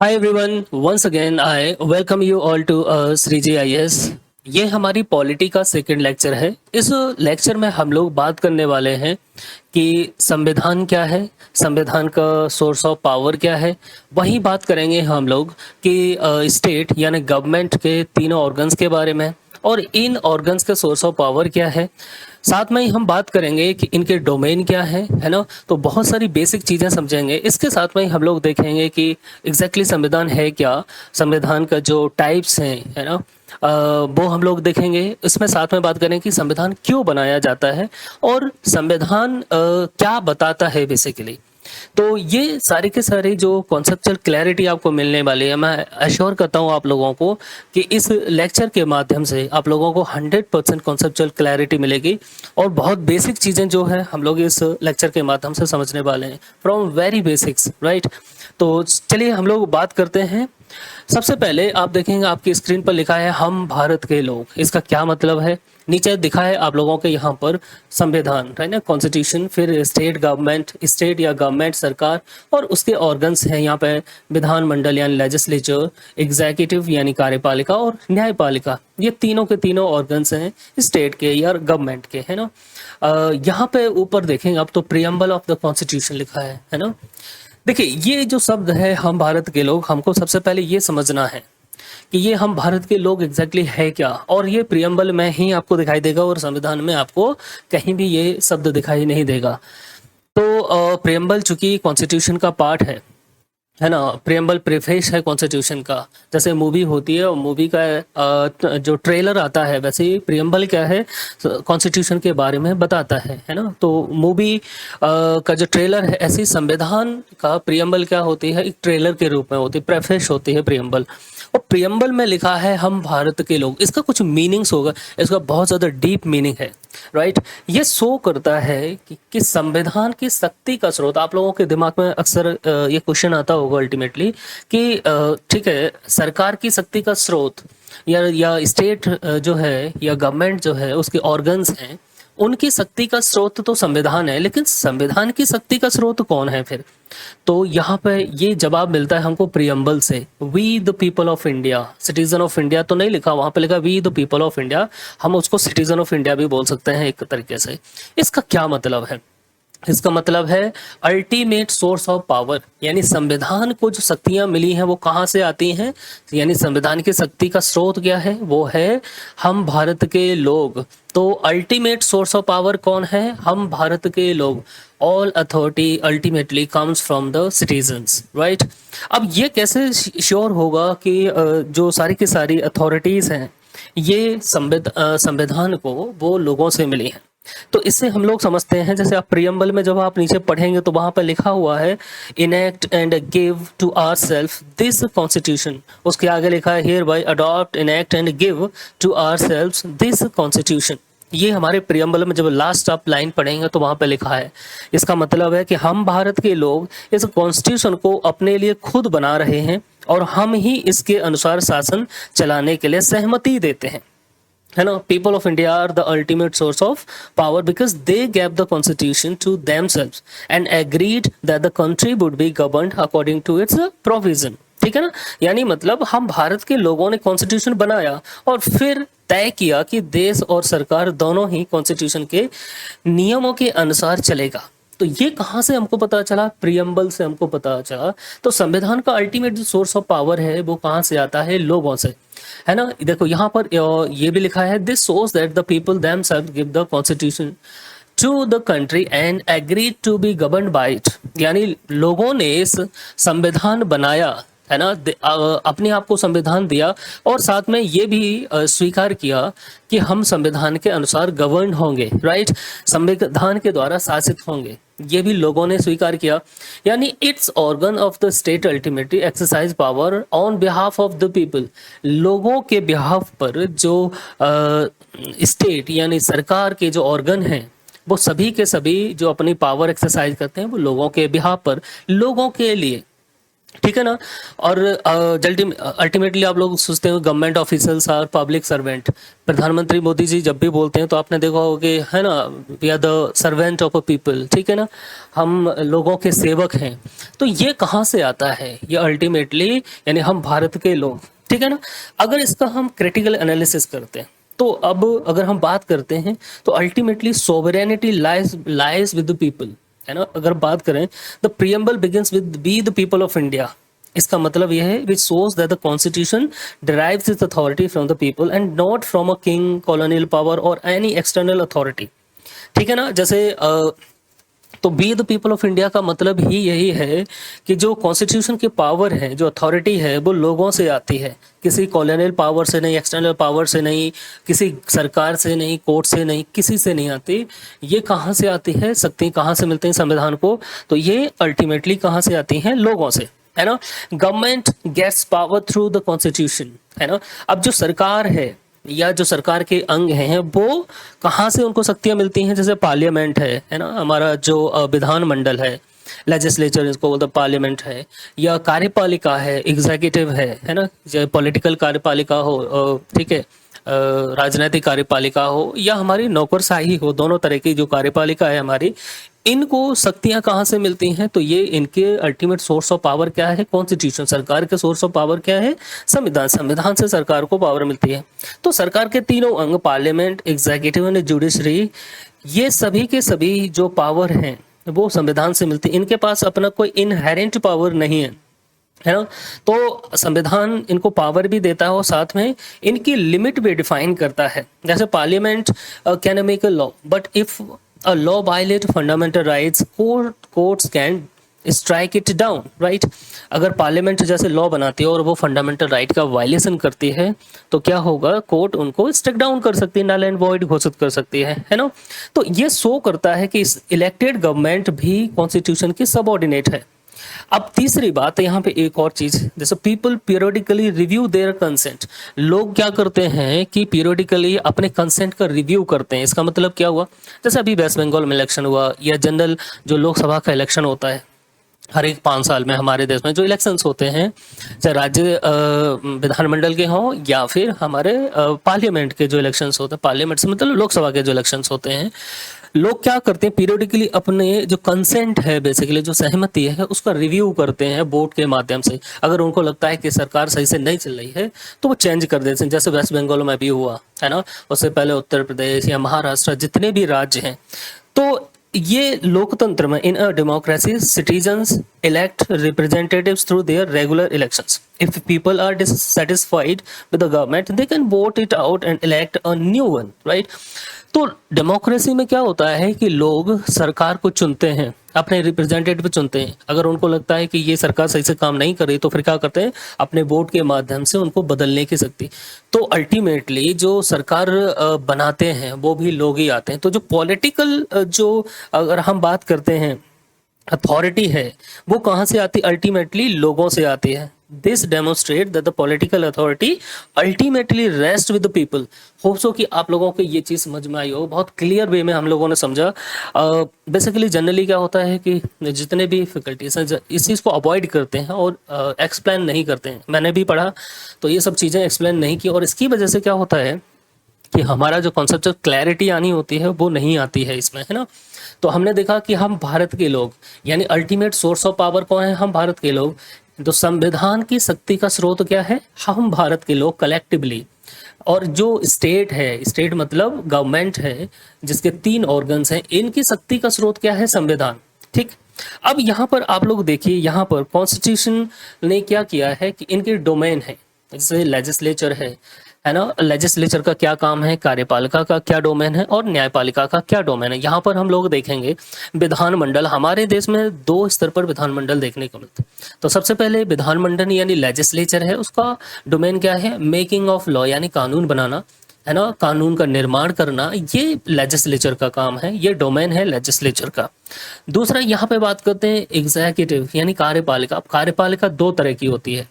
Hi everyone, once again I welcome you all to Shri Ji IAS. ये हमारी polity का second lecture है। इस लेक्चर में हम लोग बात करने वाले हैं कि संविधान क्या है, संविधान का सोर्स ऑफ पावर क्या है। वहीं बात करेंगे हम लोग कि स्टेट यानी गवर्नमेंट के तीनों ऑर्गन्स के बारे में और इन ऑर्गन्स का सोर्स ऑफ पावर क्या है। साथ में ही हम बात करेंगे कि इनके डोमेन क्या है ना। तो बहुत सारी बेसिक चीज़ें समझेंगे। इसके साथ में ही हम लोग देखेंगे कि एग्जैक्टली संविधान है क्या, संविधान का जो टाइप्स हैं है ना, वो हम लोग देखेंगे। इसमें साथ में बात करें कि संविधान क्यों बनाया जाता है और संविधान क्या बताता है बेसिकली। तो ये सारे के सारे जो कॉन्सेप्चुअल क्लैरिटी आपको मिलने वाली है, मैं अश्योर करता हूँ आप लोगों को कि इस लेक्चर के माध्यम से आप लोगों को 100% कॉन्सेप्चुअल क्लैरिटी मिलेगी और बहुत बेसिक चीज़ें जो है हम लोग इस लेक्चर के माध्यम से समझने वाले हैं, फ्रॉम वेरी बेसिक्स, राइट। तो चलिए हम लोग बात करते हैं। सबसे पहले आप देखेंगे आपकी स्क्रीन पर लिखा है हम भारत के लोग। इसका क्या मतलब है? नीचे दिखा है आप लोगों के यहाँ पर संविधान, है ना, कॉन्स्टिट्यूशन, फिर स्टेट गवर्नमेंट, स्टेट या गवर्नमेंट सरकार, और उसके ऑर्गन्स हैं यहाँ पे विधानमंडल यानी लेजिस्लेचर, एग्जीक्यूटिव यानी कार्यपालिका और न्यायपालिका। ये तीनों के तीनों ऑर्गन्स हैं स्टेट के या गवर्नमेंट के, है ना। यहाँ पे ऊपर देखेंगे आप तो प्रियम्बल ऑफ द कॉन्स्टिट्यूशन लिखा है ना। देखिए ये जो शब्द है हम भारत के लोग, हमको सबसे पहले ये समझना है कि ये हम भारत के लोग एग्जैक्टली है क्या, और ये प्रियम्बल में ही आपको दिखाई देगा और संविधान में आपको कहीं भी ये शब्द दिखाई नहीं देगा। तो प्रियम्बल चूंकि कॉन्स्टिट्यूशन का पार्ट है ना, प्रियम्बल प्रीफेस है कॉन्स्टिट्यूशन का। जैसे मूवी होती है और मूवी का जो ट्रेलर आता है, वैसे ही प्रियम्बल क्या है, कॉन्स्टिट्यूशन के बारे में बताता है ना। तो मूवी का जो ट्रेलर है, ऐसे ही संविधान का प्रियम्बल क्या होती है, एक ट्रेलर के रूप में होती है, प्रेफेस होती है प्रियम्बल। और प्रियम्बल में लिखा है हम भारत के लोग, इसका कुछ मीनिंग्स होगा, इसका बहुत ज़्यादा डीप मीनिंग है, राइट। ये शो करता है कि संविधान की शक्ति का स्रोत, आप लोगों के दिमाग में अक्सर ये क्वेश्चन आता होगा अल्टीमेटली कि ठीक है, सरकार की शक्ति का स्रोत या स्टेट जो है या गवर्नमेंट जो है उसके ऑर्गन्स हैं, उनकी शक्ति का स्रोत तो संविधान है, लेकिन संविधान की शक्ति का स्रोत कौन है फिर? तो यहाँ पे ये जवाब मिलता है हमको प्रियम्बल से। We the people of India, citizen of India तो नहीं लिखा, वहां पे लिखा we the people of India. हम उसको सिटीजन ऑफ इंडिया भी बोल सकते हैं एक तरीके से। इसका क्या मतलब है? इसका मतलब है अल्टीमेट सोर्स ऑफ पावर, यानी संविधान को जो शक्तियां मिली हैं वो कहाँ से आती हैं, यानी संविधान की शक्ति का स्रोत क्या है, वो है हम भारत के लोग। तो अल्टीमेट सोर्स ऑफ पावर कौन है? हम भारत के लोग। All authority ultimately comes from the citizens, right. अब ये कैसे श्योर होगा कि जो सारी की सारी अथॉरिटीज हैं ये संविधान को वो लोगों से मिली हैं? तो इससे हम लोग समझते हैं, जैसे आप प्रियम्बल में जब आप नीचे पढ़ेंगे तो वहां पर लिखा हुआ है enact and give to our self this constitution. उसके आगे लिखा है hereby adopt, enact and give to our self this constitution. ये हमारे प्रियम्बल में जब लास्ट आप लाइन पढ़ेंगे तो वहां पे लिखा है। इसका मतलब है कि हम भारत के लोग इस कॉन्स्टिट्यूशन को अपने लिए खुद बना रहे हैं और हम ही इसके अनुसार शासन चलाने के लिए सहमति देते हैं, है ना। People of India are the ultimate source of power because they gave the constitution to themselves and agreed that the country would be governed according to its provision. ठीक है ना। यानी मतलब हम भारत के लोगों ने कॉन्स्टिट्यूशन बनाया और फिर तय किया कि देश और सरकार दोनों ही कॉन्स्टिट्यूशन के नियमों के अनुसार चलेगा। तो ये कहाँ से हमको पता चला? प्रियम्बल से हमको पता चला। तो संविधान का अल्टीमेट जो सोर्स ऑफ पावर है वो कहाँ से आता है? लोगों से, है ना। देखो यहाँ पर ये भी लिखा है this shows that the people themselves give the constitution to the country and agreed to be governed by it. यानी लोगों ने इस संविधान बनाया, है ना, अपने आप को संविधान दिया और साथ में ये भी स्वीकार किया कि हम संविधान के अनुसार गवर्न होंगे, राइट, संविधान के द्वारा शासित होंगे। ये भी लोगों ने स्वीकार किया। यानी it's organ of the state ultimately exercise power on behalf of the people. लोगों के बिहाफ पर जो स्टेट यानी सरकार के जो ऑर्गन हैं वो सभी के सभी जो अपनी पावर एक्सरसाइज करते हैं वो लोगों के बिहाफ पर, लोगों के लिए ठीक है ना। और अल्टीमेटली आप लोग सोचते हो government officers are public servant. प्रधानमंत्री मोदी जी जब भी बोलते हैं तो आपने देखा होगा कि है ना, we are the servant of a people, ठीक है ना, हम लोगों के सेवक हैं। तो ये कहाँ से आता है? ये अल्टीमेटली यानी हम भारत के लोग, ठीक है ना। अगर इसका हम क्रिटिकल एनालिसिस करते हैं तो अब अगर हम बात करते हैं तो ultimately sovereignty lies with the people, है ना। अगर बात करें, the preamble begins with B the people of India. इसका मतलब यह है which shows that the constitution derives it's authority from the people and not from a king, colonial power और एनी एक्सटर्नल अथॉरिटी, ठीक है ना। जैसे तो B the people of India का मतलब ही यही है कि जो कॉन्स्टिट्यूशन की पावर है, जो अथॉरिटी है, वो लोगों से आती है, किसी कॉलोनियल पावर से नहीं, एक्सटर्नल पावर से नहीं, किसी सरकार से नहीं, कोर्ट से नहीं, किसी से नहीं आती। ये कहाँ से आती है? शक्ति कहाँ से मिलती है संविधान को? तो ये अल्टीमेटली कहाँ से आती हैं? लोगों से, है ना। Government gets power through the constitution, है ना। अब जो सरकार है या जो सरकार के अंग हैं वो कहाँ से उनको शक्तियां मिलती हैं? जैसे पार्लियामेंट है ना, हमारा जो विधानमंडल है, लेजिस्लेचर इसको बोलते पार्लियामेंट है, या कार्यपालिका है, एग्जीक्यूटिव है ना, जो पॉलिटिकल कार्यपालिका हो, ठीक है, राजनीतिक कार्यपालिका हो या हमारी नौकरशाही हो, दोनों तरह की जो कार्यपालिका है हमारी, इनको शक्तियां कहाँ से मिलती हैं? तो ये इनके अल्टीमेट सोर्स ऑफ पावर क्या है? कॉन्स्टिट्यूशन। सरकार के सोर्स ऑफ पावर क्या है? संविधान। संविधान से सरकार को पावर मिलती है। तो सरकार के तीनों अंग, पार्लियामेंट, एग्जीक्यूटिव एंड जुडिशरी, ये सभी के सभी जो पावर हैं वो संविधान से मिलती है। इनके पास अपना कोई इनहेरेंट पावर नहीं है ना। तो संविधान इनको पावर भी देता है और साथ में इनकी लिमिट भी डिफाइन करता है। जैसे parliament can make a law, but if a law violate fundamental rights, courts can strike it down, right. अगर पार्लियामेंट जैसे लॉ बनाती है और वो फंडामेंटल राइट का वायलेशन करती है तो क्या होगा? कोर्ट उनको स्ट्राइक डाउन कर सकती है, नल एंड वॉइड घोषित कर सकती है ना। तो ये शो करता है कि इस इलेक्टेड गवर्नमेंट भी कॉन्स्टिट्यूशन की सबऑर्डिनेट है। अब तीसरी बात यहाँ पे एक और चीज, जैसे people periodically review their consent. लोग क्या करते हैं कि पीरियोडिकली अपने कंसेंट का रिव्यू करते हैं। इसका मतलब क्या हुआ? जैसे अभी वेस्ट बंगाल में इलेक्शन हुआ या जनरल जो लोकसभा का इलेक्शन होता है हर एक 5 साल में, हमारे देश में जो इलेक्शंस होते हैं, चाहे राज्य विधानमंडल के हों या फिर हमारे पार्लियामेंट के जो इलेक्शंस होते हैं, पार्लियामेंट से मतलब लोकसभा के जो इलेक्शंस होते हैं, लोग क्या करते हैं पीरियोडिकली अपने जो कंसेंट है, बेसिकली जो सहमति है, उसका रिव्यू करते हैं वोट के माध्यम से। अगर उनको लगता है कि सरकार सही से नहीं चल रही है तो वो चेंज कर देते हैं। जैसे वेस्ट बंगाल में भी हुआ है ना, उससे पहले उत्तर प्रदेश या महाराष्ट्र, जितने भी राज्य हैं। तो ये लोकतंत्र में, in a democracy, citizens elect representatives through their regular elections. If people are dissatisfied with the government, they can vote it out and elect a new one, right? तो डेमोक्रेसी में क्या होता है कि लोग सरकार को चुनते हैं, अपने रिप्रेजेंटेटिव चुनते हैं। अगर उनको लगता है कि ये सरकार सही से काम नहीं कर रही तो फिर क्या करते हैं? अपने वोट के माध्यम से उनको बदलने की शक्ति। तो अल्टीमेटली जो सरकार बनाते हैं वो भी लोग ही आते हैं। तो जो पॉलिटिकल जो अगर हम बात करते हैं अथॉरिटी है, वो कहाँ से आती? अल्टीमेटली लोगों से आती है। This demonstrate that the political authority ultimately rest with the people. Hope so कि आप लोगों को ये चीज़ समझ में आई हो, बहुत क्लियर वे में हम लोगों ने समझा। बेसिकली जनरली क्या होता है कि जितने भी फैकल्टीज हैं इस चीज़ को अवॉइड करते हैं और एक्सप्लेन नहीं करते हैं। मैंने भी पढ़ा तो ये सब चीज़ें एक्सप्लेन नहीं की, और इसकी वजह से क्या होता है कि हमारा जो कॉन्सेप्ट क्लैरिटी आनी होती है वो नहीं आती है इसमें, है ना। तो हमने देखा कि हम भारत के लोग, यानी अल्टीमेट सोर्स ऑफ पावर कौन है? हम भारत के लोग। तो संविधान की शक्ति का स्रोत क्या है? हम भारत के लोग कलेक्टिवली। और जो स्टेट है, स्टेट मतलब गवर्नमेंट है, जिसके 3 ऑर्गन्स हैं, इनकी शक्ति का स्रोत क्या है? संविधान। ठीक। अब यहाँ पर आप लोग देखिए, यहाँ पर कॉन्स्टिट्यूशन ने क्या किया है कि इनके डोमेन है, जैसे लेजिस्लेचर है ना। लेजिस्लेचर का क्या काम है, कार्यपालिका का क्या डोमेन है, और न्यायपालिका का क्या डोमेन है। यहाँ पर हम लोग देखेंगे विधानमंडल। हमारे देश में 2 स्तर पर विधानमंडल देखने को मिलते हैं। तो सबसे पहले विधानमंडल यानी लेजिस्लेचर है, उसका डोमेन क्या है? मेकिंग ऑफ लॉ, यानी कानून बनाना, है ना, कानून का निर्माण करना, ये लेजिस्लेचर का काम है, ये डोमेन है लेजिस्लेचर का। दूसरा यहाँ पे बात करते हैं एग्जीक्यूटिव यानी कार्यपालिका। अब कार्यपालिका 2 तरह की होती है,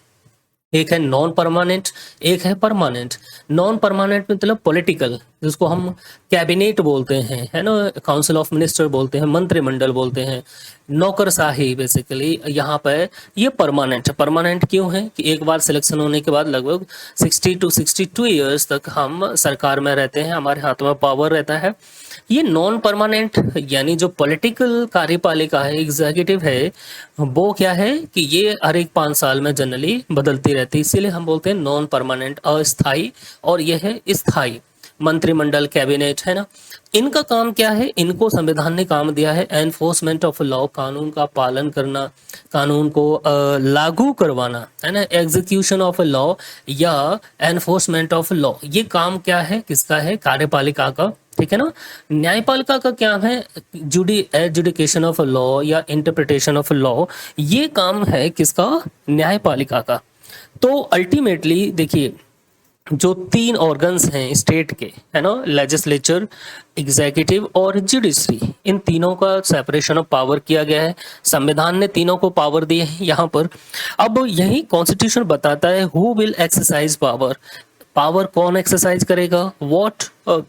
एक है नॉन परमानेंट, एक है परमानेंट। नॉन परमानेंट मतलब पॉलिटिकल, जिसको हम कैबिनेट बोलते हैं, है ना, काउंसिल ऑफ मिनिस्टर बोलते हैं, मंत्रिमंडल बोलते हैं, नौकरशाही बेसिकली यहाँ पे। ये परमानेंट, परमानेंट क्यों है कि एक बार सिलेक्शन होने के बाद लगभग 60 to 62 ईयर्स तक हम सरकार में रहते हैं, हमारे हाथ में पावर रहता है। ये नॉन परमानेंट यानी जो पॉलिटिकल कार्यपालिका है, एग्जीक्यूटिव है, वो क्या है कि ये हर एक 5 साल में जनरली बदलती रहती है, इसीलिए हम बोलते हैं नॉन परमानेंट, अस्थाई। और यह है स्थाई, मंत्रिमंडल, कैबिनेट, है ना। इनका काम क्या है, इनको संविधान ने काम दिया है एनफोर्समेंट ऑफ लॉ, कानून का पालन करना, कानून को लागू करवाना, है ना, एग्जीक्यूशन ऑफ लॉ या एनफोर्समेंट ऑफ लॉ। ये काम क्या है, किसका है, कार्यपालिका का, ठीक है ना। न्यायपालिका का क्या है, एजुडिकेशन ऑफ लॉ या इंटरप्रिटेशन ऑफ लॉ। ये काम है किसका, न्यायपालिका का। तो अल्टीमेटली देखिए, जो 3 ऑर्गन्स हैं स्टेट के, है ना, लेजिस्लेचर, एग्जीक्यूटिव और जुडिशरी, इन तीनों का सेपरेशन ऑफ पावर किया गया है। संविधान ने तीनों को पावर दी है यहाँ पर। अब यही कॉन्स्टिट्यूशन बताता है who will exercise power, power कौन एक्सरसाइज करेगा, what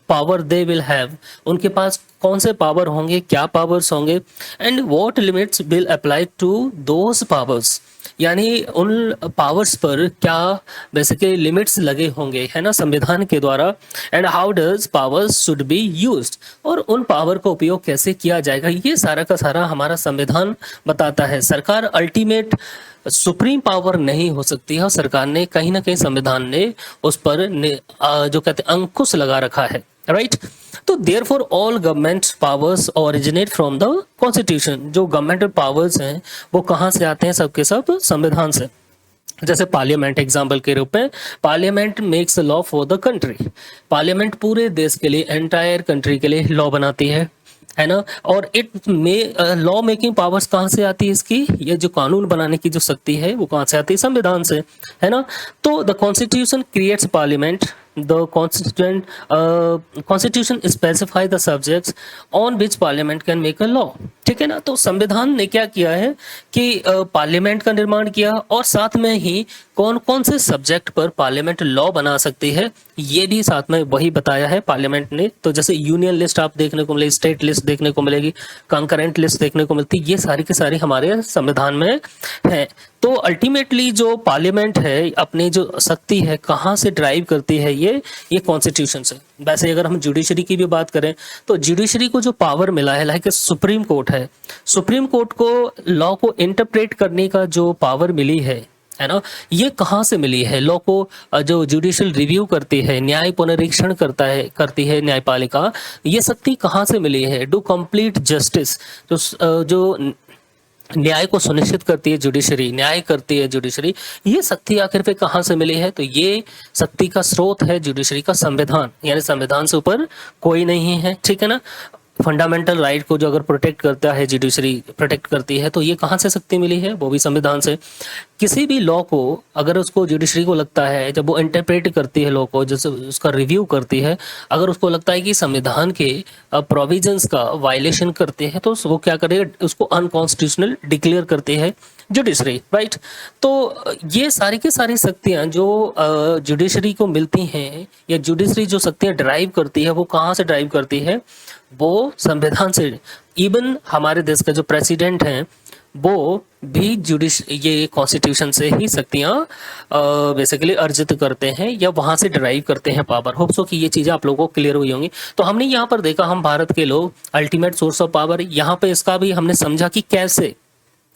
power they will have, उनके पास कौन से पावर होंगे, क्या पावर्स होंगे, and what limits will apply to those powers, यानी उन पावर्स पर क्या बेसिकली लिमिट्स लगे होंगे, है ना, संविधान के द्वारा। And how does powers should be used, और उन पावर का उपयोग कैसे किया जाएगा, ये सारा का सारा हमारा संविधान बताता है। सरकार अल्टीमेट सुप्रीम पावर नहीं हो सकती है, और सरकार ने कहीं ना कहीं संविधान ने उस पर जो कहते हैं अंकुश लगा रखा है, राइट। तो therefore all government powers originate from the constitution. जो गवर्नमेंट पावर्स हैं वो कहाँ से आते हैं, सबके सब संविधान से। जैसे पार्लियामेंट एग्जाम्पल के रूप में, parliament makes law for the country, parliament पूरे देश के लिए, एंटायर कंट्री के लिए लॉ बनाती है ना। और इट में लॉ मेकिंग पावर्स कहाँ से आती है इसकी, ये जो कानून बनाने की जो शक्ति है वो कहाँ से आती है, संविधान से, है ना। तो the constitution creates parliament, the constitution specify the subjects on which parliament can make a law, ठीक है ना। तो संविधान ने क्या किया है कि पार्लियामेंट का निर्माण किया, और साथ में ही कौन कौन से सब्जेक्ट पर पार्लियामेंट लॉ बना सकती है ये भी साथ में वही बताया है पार्लियामेंट ने। तो जैसे यूनियन लिस्ट आप देखने को मिलेगी, स्टेट लिस्ट देखने को मिलेगी, कंकरेंट लिस्ट देखने को मिलती, ये सारी की सारी हमारे संविधान में है। तो अल्टीमेटली जो पार्लियामेंट है अपनी जो शक्ति है कहाँ से ड्राइव करती है, ये कॉन्स्टिट्यूशन से। वैसे अगर हम जुडिशरी की भी बात करें तो जुडिशरी को जो पावर मिला है, लाइक सुप्रीम कोर्ट है, सुप्रीम कोर्ट को लॉ को इंटरप्रेट करने का जो पावर मिली है ना, ये कहाँ से मिली है। लॉ को जो जुडिशियल रिव्यू करती है, न्याय पुनरीक्षण करती है न्यायपालिका, ये शक्ति कहाँ से मिली है, डू कंप्लीट जस्टिस, जो न्याय को सुनिश्चित करती है जुडिशरी, न्याय करती है जुडिशरी, ये शक्ति आखिर पे कहाँ से मिली है, तो ये शक्ति का स्रोत है जुडिशरी का संविधान, यानी संविधान से ऊपर कोई नहीं है, ठीक है ना। फंडामेंटल राइट को जो अगर प्रोटेक्ट करता है जुडिशरी, प्रोटेक्ट करती है, तो ये कहाँ से शक्ति मिली है, वो भी संविधान से। किसी भी लॉ को अगर उसको जुडिशरी को लगता है, जब वो इंटरप्रेट करती है लॉ को, जैसे उसका रिव्यू करती है, अगर उसको लगता है कि संविधान के प्रोविजंस का वायलेशन करते हैं, तो वो क्या करेगा, उसको अनकॉन्स्टिट्यूशनल डिक्लेयर करती है जुडिशरी, राइट। तो ये सारी की सारी शक्तियाँ जो जुडिशरी को मिलती हैं, या जुडिशरी जो शक्तियाँ ड्राइव करती है, वो कहाँ से ड्राइव करती है, वो संविधान से। इवन हमारे देश का जो प्रेसिडेंट हैं वो भी ये कॉन्स्टिट्यूशन से ही शक्तियाँ बेसिकली अर्जित करते हैं, या वहाँ से ड्राइव करते हैं पावर। होप सो कि ये चीज़ें आप लोगों को क्लियर हुई होंगी। तो हमने यहाँ पर देखा, हम भारत के लोग अल्टीमेट सोर्स ऑफ पावर, यहाँ पे इसका भी हमने समझा कि कैसे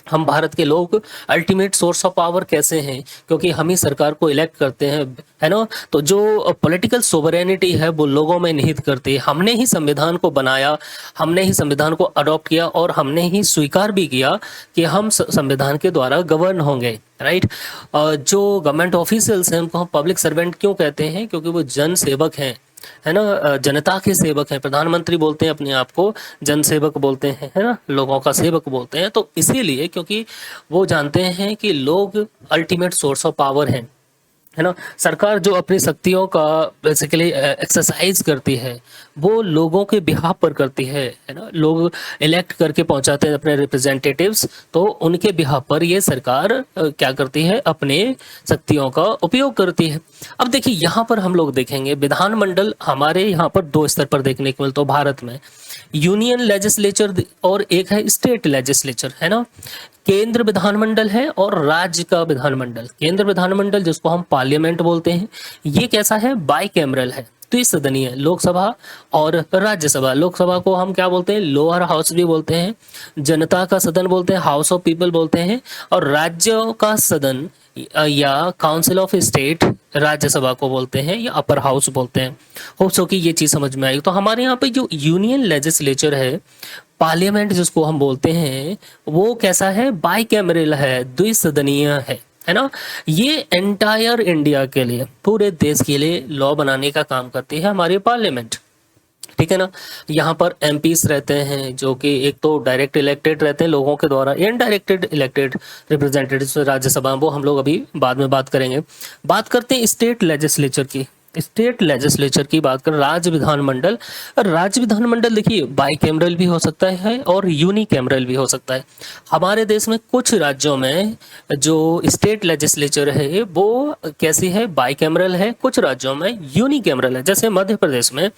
हम भारत के लोग अल्टीमेट सोर्स ऑफ पावर कैसे हैं, क्योंकि हम ही सरकार को इलेक्ट करते हैं, है ना। तो जो पॉलिटिकल सोवरेनिटी है वो लोगों में निहित करती है। हमने ही संविधान को बनाया, हमने ही संविधान को अडॉप्ट किया, और हमने ही स्वीकार भी किया कि हम संविधान के द्वारा गवर्न होंगे, राइट। जो गवर्नमेंट ऑफिशियल्स हैं उनको हम पब्लिक सर्वेंट क्यों कहते हैं, क्योंकि वो जन सेवक हैं, है ना, जनता के सेवक हैं। प्रधानमंत्री बोलते हैं अपने आप को, जन सेवक बोलते हैं, है ना, लोगों का सेवक बोलते हैं। तो इसीलिए क्योंकि वो जानते हैं कि लोग अल्टीमेट सोर्स ऑफ पावर हैं, है ना। सरकार जो अपनी शक्तियों का बेसिकली एक्सरसाइज करती है वो लोगों के बिहाफ पर करती है ना। लोग इलेक्ट करके पहुंचाते हैं अपने रिप्रेजेंटेटिव्स, तो उनके बिहाफ पर ये सरकार क्या करती है, अपने शक्तियों का उपयोग करती है। अब देखिए यहाँ पर हम लोग देखेंगे विधानमंडल हमारे यहाँ पर दो स्तर पर देखने को मिलता है भारत में, यूनियन लेजिस्लेचर और एक है स्टेट लेजिस्लेचर, है ना। केंद्र विधानमंडल है और राज्य का विधानमंडल। केंद्र विधानमंडल जिसको हम पार्लियामेंट बोलते हैं, ये कैसा है, बाई कैमरल है, द्विसदनीय, लोकसभा और राज्यसभा। लोकसभा को हम क्या बोलते हैं, लोअर हाउस भी बोलते हैं, जनता का सदन बोलते हैं, हाउस ऑफ पीपल बोलते हैं, और राज्यों का सदन या काउंसिल ऑफ स्टेट राज्यसभा को बोलते हैं या अपर हाउस बोलते हैं। होप सो कि ये चीज समझ में आई। तो हमारे यहाँ पे जो यूनियन लेजिस्लेचर है, पार्लियामेंट जिसको हम बोलते हैं, वो कैसा है, बाई कैमरल है, द्विसदनीय है ना। ये एंटायर इंडिया के लिए, पूरे देश के लिए लॉ बनाने का काम करती है हमारी पार्लियामेंट, ठीक है ना। यहाँ पर एमपीस रहते हैं जो कि एक तो डायरेक्ट इलेक्टेड रहते हैं लोगों के द्वारा, इनडायरेक्टेड इलेक्टेड रिप्रेजेंटेटिव्स राज्यसभा, वो हम लोग अभी बाद में बात करेंगे। बात करते हैं स्टेट लेजिस्लेचर की। स्टेट लेजिस्लेचर की बात करें, राज्य विधानमंडल। राज्य विधानमंडल देखिए बाई कैमरल भी हो सकता है और यूनी कैमरल भी हो सकता है। हमारे देश में कुछ राज्यों में जो स्टेट लेजिस्लेचर है वो कैसी है, बाई कैमरल है, कुछ राज्यों में यूनी कैमरल है। जैसे मध्य प्रदेश में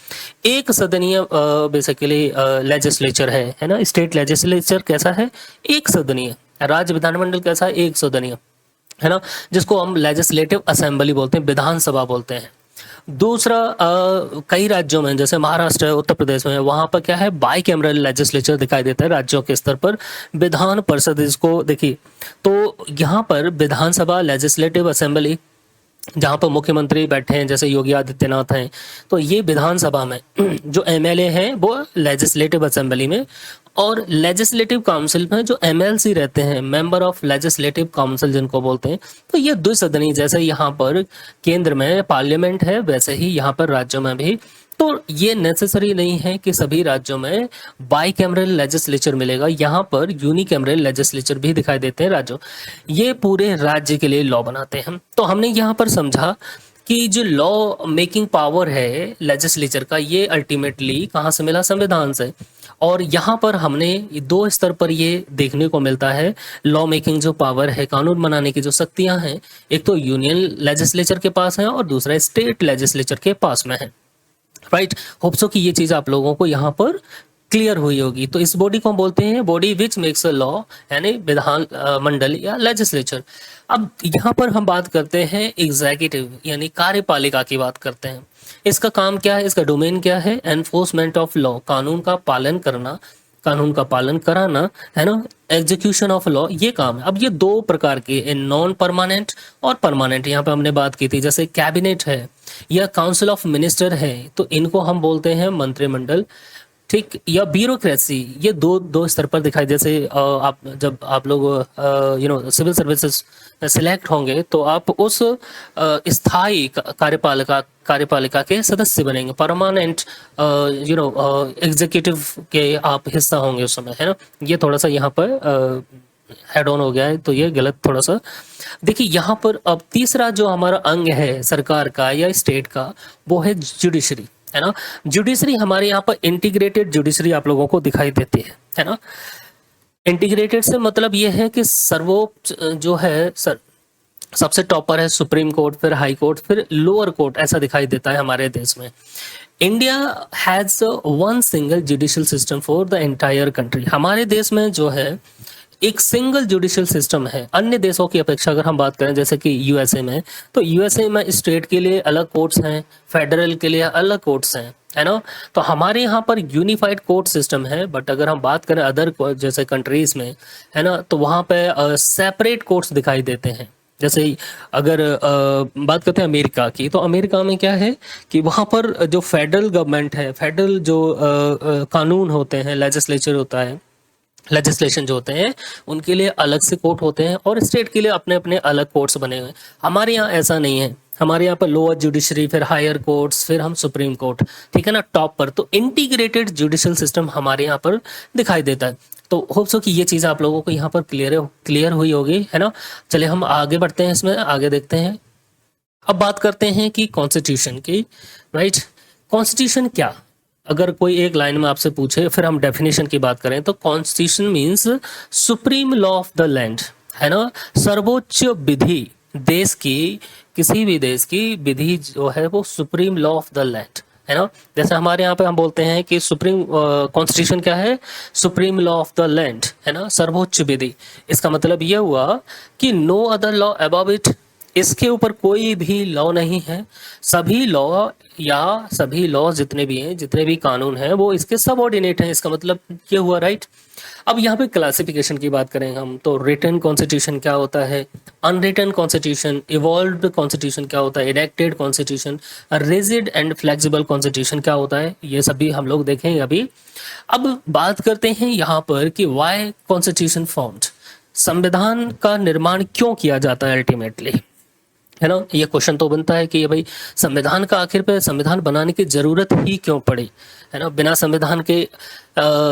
एक सदनीय बेसिकली लेजिस्लेचर है ना। स्टेट लेजिस्लेचर कैसा है, एक सदनीय। राज्य विधानमंडल कैसा है, एक सदनीय, है ना, जिसको हम लेजिस्लेटिव असेंबली बोलते हैं, विधानसभा बोलते हैं। दूसरा कई राज्यों में जैसे महाराष्ट्र है, उत्तर प्रदेश में, वहां पर क्या है, बाई कैमरल लेजिस्लेचर दिखाई देता है राज्यों के स्तर पर। विधान परिषद इसको देखिए, तो यहाँ पर विधानसभा लेजिस्लेटिव असेंबली जहाँ पर मुख्यमंत्री बैठे हैं जैसे योगी आदित्यनाथ हैं, तो ये विधानसभा में जो एमएलए हैं वो लेजिस्लेटिव असेंबली में, और लेजिस्लेटिव काउंसिल में जो एमएलसी रहते हैं, मेंबर ऑफ लेजिस्लेटिव काउंसिल जिनको बोलते हैं, तो ये द्विसदनी, जैसे यहाँ पर केंद्र में पार्लियामेंट है वैसे ही यहाँ पर राज्यों में भी। तो ये नेसेसरी नहीं है कि सभी राज्यों में बाई कैमरल लेजिस्लेचर मिलेगा, यहाँ पर यूनी कैमरल लेजिस्लेचर भी दिखाई देते हैं राज्यों। ये पूरे राज्य के लिए लॉ बनाते हैं। तो हमने यहाँ पर समझा कि जो लॉ मेकिंग पावर है लेजिस्लेचर का, ये अल्टीमेटली कहाँ से मिला, संविधान से। और यहाँ पर हमने दो स्तर पर ये देखने को मिलता है, लॉ मेकिंग जो पावर है, कानून बनाने की जो शक्तियां हैं, एक तो यूनियन लेजिस्लेचर के पास है और दूसरा स्टेट लेजिस्लेचर के पास में है, राइट। होप सो कि ये चीज आप लोगों को यहाँ पर क्लियर हुई होगी। तो इस बॉडी को हम बोलते हैं body which makes a law, यानी विधान मंडल या लेजिस्लेचर। अब यहाँ पर हम बात करते हैं एग्जीक्यूटिव यानी कार्यपालिका की बात करते हैं। इसका काम क्या है, इसका डोमेन क्या है, एनफोर्समेंट ऑफ लॉ, कानून का पालन करना, कानून का पालन कराना, है ना। एग्जीक्यूशन ऑफ लॉ, ये काम है। अब ये दो प्रकार के, नॉन परमानेंट और परमानेंट, यहाँ पे हमने बात की थी। जैसे कैबिनेट है या काउंसिल ऑफ मिनिस्टर है, तो इनको हम बोलते हैं मंत्रिमंडल, ठीक, या ब्यूरोक्रेसी। ये दो दो स्तर पर दिखाई, जैसे आप जब आप लोग सिविल सर्विसेज सिलेक्ट होंगे तो आप उस स्थायी कार्यपालिका के सदस्य बनेंगे, परमानेंट एग्जीक्यूटिव के आप हिस्सा होंगे उस समय, है ना। ये थोड़ा सा यहाँ पर हेड ऑन हो गया है, तो ये गलत थोड़ा सा। देखिए यहाँ पर अब तीसरा जो हमारा अंग है सरकार का या स्टेट का, वो है जुडिशरी, है ना। जुडिशरी हमारे यहाँ पर इंटीग्रेटेड जुडिशरी आप लोगों को दिखाई देती है ना। इंटीग्रेटेड से मतलब ये है कि सर्वोच्च जो है सबसे टॉपर है सुप्रीम कोर्ट, फिर हाई कोर्ट, फिर लोअर कोर्ट, ऐसा दिखाई देता है हमारे देश में। India has one single judicial system for the entire country. हमारे देश में जो है एक सिंगल जुडिशियल सिस्टम है। अन्य देशों की अपेक्षा अगर हम बात करें जैसे कि यूएसए में, तो यूएसए में स्टेट के लिए अलग कोर्ट्स हैं, फेडरल के लिए अलग कोर्ट्स हैं, है ना। तो हमारे यहाँ पर यूनिफाइड कोर्ट सिस्टम है, बट अगर हम बात करें अदर जैसे कंट्रीज में, है ना, तो वहाँ पे सेपरेट कोर्ट्स दिखाई देते हैं। जैसे अगर बात करते हैं अमेरिका की, तो अमेरिका में क्या है कि वहाँ पर जो फेडरल गवर्नमेंट है, फेडरल जो कानून होते हैं, लेजिस्लेचर होता है, लेजिस्लेशन जो होते हैं, उनके लिए अलग से कोर्ट होते हैं और स्टेट के लिए अपने अपने अलग कोर्ट्स बने हुए हैं। हमारे यहाँ ऐसा नहीं है। हमारे यहाँ पर लोअर जुडिशरी, फिर हायर कोर्ट्स, फिर हम सुप्रीम कोर्ट, ठीक है ना, टॉप पर। तो इंटीग्रेटेड जुडिशियल सिस्टम हमारे यहाँ पर दिखाई देता है। तो होप सो कि ये चीज़ आप लोगों को यहाँ पर क्लियर हुई होगी, है ना। चलिए हम आगे बढ़ते हैं, इसमें आगे देखते हैं। अब बात करते हैं कि कॉन्स्टिट्यूशन की, राइट। कॉन्स्टिट्यूशन क्या, अगर कोई एक लाइन में आपसे पूछे, फिर हम डेफिनेशन की बात करें, तो constitution means supreme law of the land, है ना, सर्वोच्च विधि, देश की, किसी भी देश की विधि जो है वो supreme law of the land, है ना। जैसे हमारे यहाँ पे हम बोलते हैं कि सुप्रीम कॉन्स्टिट्यूशन क्या है, supreme law of the land, है ना, सर्वोच्च विधि। इसका मतलब ये हुआ कि no other law above it, इसके ऊपर कोई भी लॉ नहीं है, सभी लॉ या सभी लॉ जितने भी हैं, जितने भी कानून हैं, वो इसके सबऑर्डिनेट हैं। इसका मतलब ये हुआ, राइट। अब यहाँ पे क्लासिफिकेशन की बात करें हम, तो रिटन कॉन्स्टिट्यूशन क्या होता है, अनरिटन कॉन्स्टिट्यूशन, इवॉल्व्ड कॉन्स्टिट्यूशन क्या होता है, enacted constitution, rigid and flexible constitution क्या होता है, ये सभी हम लोग देखेंगे अभी। अब बात करते हैं यहाँ पर कि वाई कॉन्स्टिट्यूशन फॉर्म्ड, संविधान का निर्माण क्यों किया जाता है अल्टीमेटली, है ना। ये क्वेश्चन तो बनता है कि ये भाई संविधान का आखिर पे संविधान बनाने की जरूरत ही क्यों पड़ी, है ना, बिना संविधान के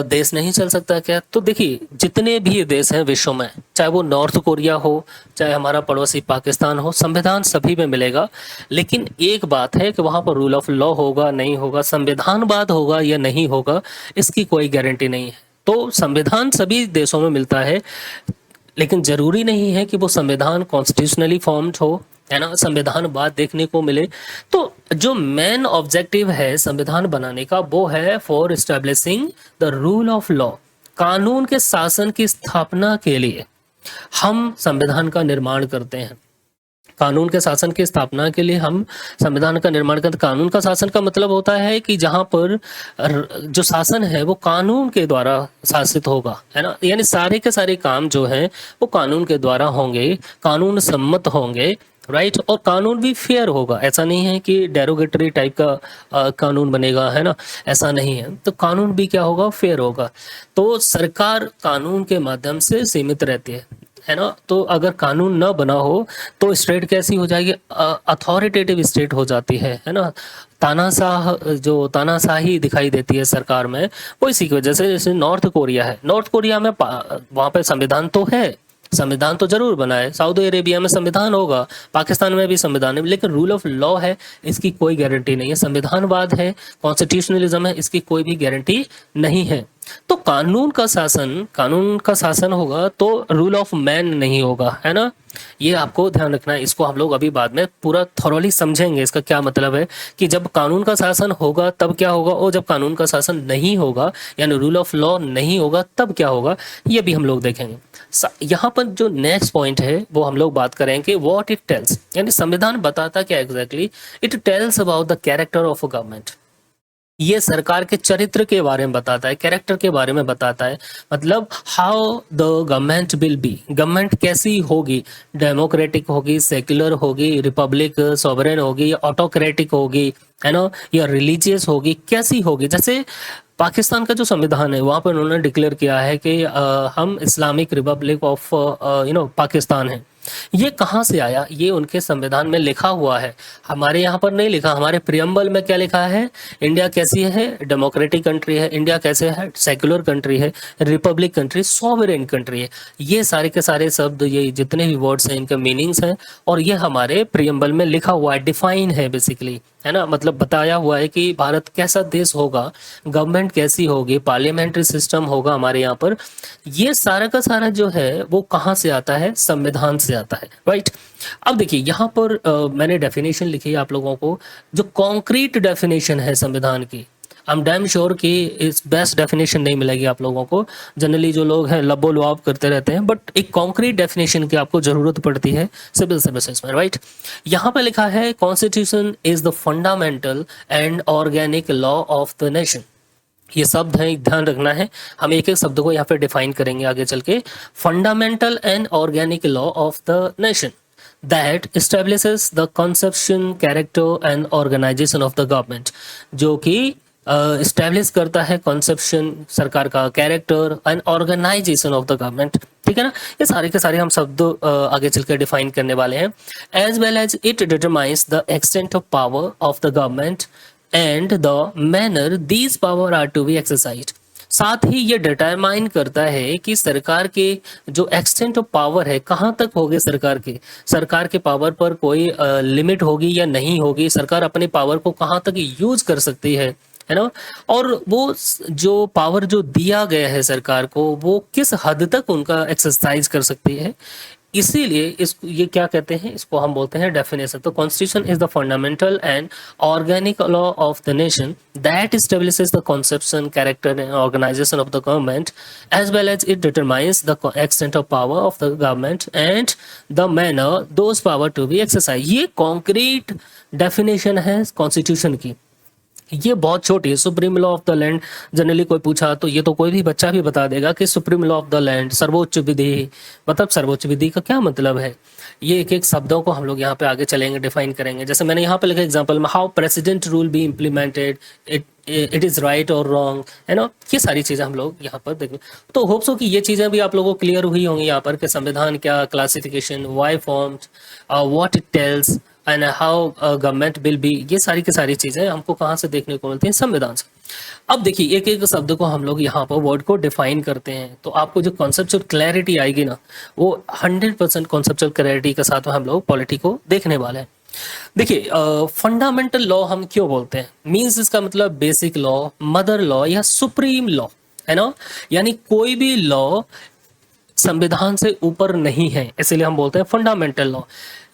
देश नहीं चल सकता क्या। तो देखिए, जितने भी देश हैं विश्व में, चाहे वो नॉर्थ कोरिया हो, चाहे हमारा पड़ोसी पाकिस्तान हो, संविधान सभी में मिलेगा। लेकिन एक बात है कि वहाँ पर रूल ऑफ लॉ होगा नहीं होगा, संविधानवाद होगा या नहीं होगा, इसकी कोई गारंटी नहीं है। तो संविधान सभी देशों में मिलता है, लेकिन जरूरी नहीं है कि वो संविधान कॉन्स्टिट्यूशनली फॉर्म्ड हो, है ना, संविधान बाद देखने को मिले। तो जो मेन ऑब्जेक्टिव है संविधान बनाने का, वो है for establishing the rule of law, कानून के शासन की स्थापना के लिए हम संविधान का निर्माण करते हैं। कानून के शासन की स्थापना के लिए हम संविधान का निर्माण करते। कानून का शासन का मतलब होता है कि जहां पर जो शासन है वो कानून के द्वारा शासित होगा, है ना, यानी सारे के सारे काम जो हैं वो कानून के द्वारा होंगे, कानून सम्मत होंगे, राइट। और कानून भी फेयर होगा, ऐसा नहीं है कि डेरोगेटरी टाइप का कानून बनेगा, है ना, ऐसा नहीं है। तो कानून भी क्या होगा, फेयर होगा। तो सरकार कानून के माध्यम से सीमित रहती है ना। तो अगर कानून न बना हो तो स्टेट कैसी हो जाएगी, अथॉरिटेटिव स्टेट हो जाती है ना। तानाशाह, जो तानाशाही दिखाई देती है सरकार में, वो इसी की वजह से। जैसे नॉर्थ कोरिया है, नॉर्थ कोरिया में वहाँ पे संविधान तो है, संविधान तो जरूर बना है, सऊदी अरेबिया में संविधान होगा, पाकिस्तान में भी संविधान है, लेकिन रूल ऑफ लॉ है, इसकी कोई गारंटी नहीं है। संविधानवाद है, कॉन्स्टिट्यूशनलिज्म है, इसकी कोई भी गारंटी नहीं है। तो कानून का शासन होगा तो रूल ऑफ मैन नहीं होगा, है ना। ये आपको ध्यान रखना है, इसको हम लोग अभी बाद में पूरा थॉरोली समझेंगे, इसका क्या मतलब है कि जब कानून का शासन होगा तब क्या होगा, और जब कानून का शासन नहीं होगा यानी रूल ऑफ लॉ नहीं होगा तब क्या होगा, ये भी हम लोग देखेंगे। यहाँ पर जो नेक्स्ट पॉइंट है वो हम लोग बात करेंगे व्हाट इट टेल्स, यानी संविधान बताता क्या exactly. It tells about the character of a government, ये सरकार के चरित्र के बारे में बताता है, कैरेक्टर के बारे में बताता है। मतलब how the government will B, government कैसी होगी, डेमोक्रेटिक होगी, सेक्युलर होगी, रिपब्लिक सॉवरेन होगी, या ऑटोक्रेटिक होगी, है ना, या रिलीजियस होगी, कैसी होगी। जैसे पाकिस्तान का जो संविधान है वहाँ पर उन्होंने डिक्लेयर किया है कि हम इस्लामिक रिपब्लिक ऑफ पाकिस्तान है। ये कहाँ से आया, ये उनके संविधान में लिखा हुआ है, हमारे यहाँ पर नहीं लिखा। हमारे प्रियम्बल में क्या लिखा है, इंडिया कैसी है, डेमोक्रेटिक कंट्री है, इंडिया कैसे है, सेक्युलर कंट्री है, रिपब्लिक कंट्री, सॉवरेन कंट्री है। ये सारे के सारे शब्द, ये जितने भी वर्ड्स हैं, इनके मीनिंग्स हैं, और ये हमारे प्रियम्बल में लिखा हुआ है, डिफाइन है बेसिकली, है ना। मतलब बताया हुआ है कि भारत कैसा देश होगा, गवर्नमेंट कैसी होगी, पार्लियामेंट्री सिस्टम होगा हमारे यहाँ पर। ये सारा का सारा जो है वो कहाँ से आता है, संविधान से आता है, राइट। अब देखिए यहाँ पर मैंने डेफिनेशन लिखी है आप लोगों को, जो कॉन्क्रीट डेफिनेशन है संविधान की। आई एम डैम श्योर कि इस बेस्ट डेफिनेशन नहीं मिलेगी आप लोगों को, जनरली जो लोग हैं लबो लुआब करते रहते हैं, बट एक कॉन्क्रीट डेफिनेशन की आपको जरूरत पड़ती है सिविल सर्विसेज में, राइट। यहाँ पे लिखा है constitution is the fundamental and organic law of the nation. ये शब्द है, ध्यान रखना है, हम एक एक शब्द को यहाँ पे डिफाइन करेंगे आगे चल के। Fundamental and organic law of the nation that establishes the conception, character and organization of the government, जो कि इस्टेब्लिश करता है कॉन्सेप्शन सरकार का, character and organisation of the government, ठीक है ना। ये सारे के सारे हम शब्द आगे चलकर डिफाइन करने वाले हैं। As well as it determines the extent of power of the government and the manner these power are to be exercised. साथ ही ये डिटरमाइन करता है कि सरकार के जो एक्सटेंट ऑफ पावर है कहाँ तक होगी, सरकार के पावर पर कोई लिमिट होगी या नहीं होगी, सरकार अपने पावर को कहाँ तक यूज कर सकती है ना। और वो जो पावर जो दिया गया है सरकार को, वो किस हद तक उनका एक्सरसाइज कर सकती है। इसीलिए इस ये क्या कहते हैं, इसको हम बोलते हैं डेफिनेशन। तो constitution is the fundamental and organic law of the nation that establishes the conception, character and organization of the government, as well as it determines the extent of power of the government and the manner those power to be exercised। ये concrete definition है constitution की। ये बहुत छोटी है। Supreme law of the land, generally कोई पूछा तो ये तो कोई भी बच्चा भी बता देगा कि supreme law of the land, सर्वोच्च विधि, मतलब सर्वोच्च विधि का क्या मतलब है। ये एक एक शब्दों को हम लोग यहाँ पे आगे चलेंगे, डिफाइन करेंगे। जैसे मैंने यहाँ पे लिखा एग्जांपल में, how president rule be implemented, it is right और रॉन्ग, है ना। ये सारी चीज़ें हम लोग यहाँ पर देखें। तो होप्स हो कि ये चीज़ें भी आप लोगों को क्लियर हुई होंगी यहाँ पर, कि संविधान क्या, classification, why forms, what it tells and how government will be. ये सारी की सारी चीज़ें हमको कहाँ से देखने को मिलती हैं, संविधान से। अब देखिए एक एक शब्द को हम लोग यहाँ पर वर्ड को डिफाइन करते हैं, तो आपको जो कॉन्सेप्चुअल क्लैरिटी आएगी ना, वो 100% कॉन्सेप्चुअल क्लैरिटी के साथ हम लोग पॉलिटी को देखने वाले हैं। देखिए फंडामेंटल लॉ हम क्यों बोलते हैं, मीन्स इसका मतलब बेसिक लॉ, मदर लॉ या सुप्रीम लॉ, है ना। यानी कोई भी लॉ संविधान से ऊपर नहीं है, इसीलिए हम बोलते हैं फंडामेंटल लॉ।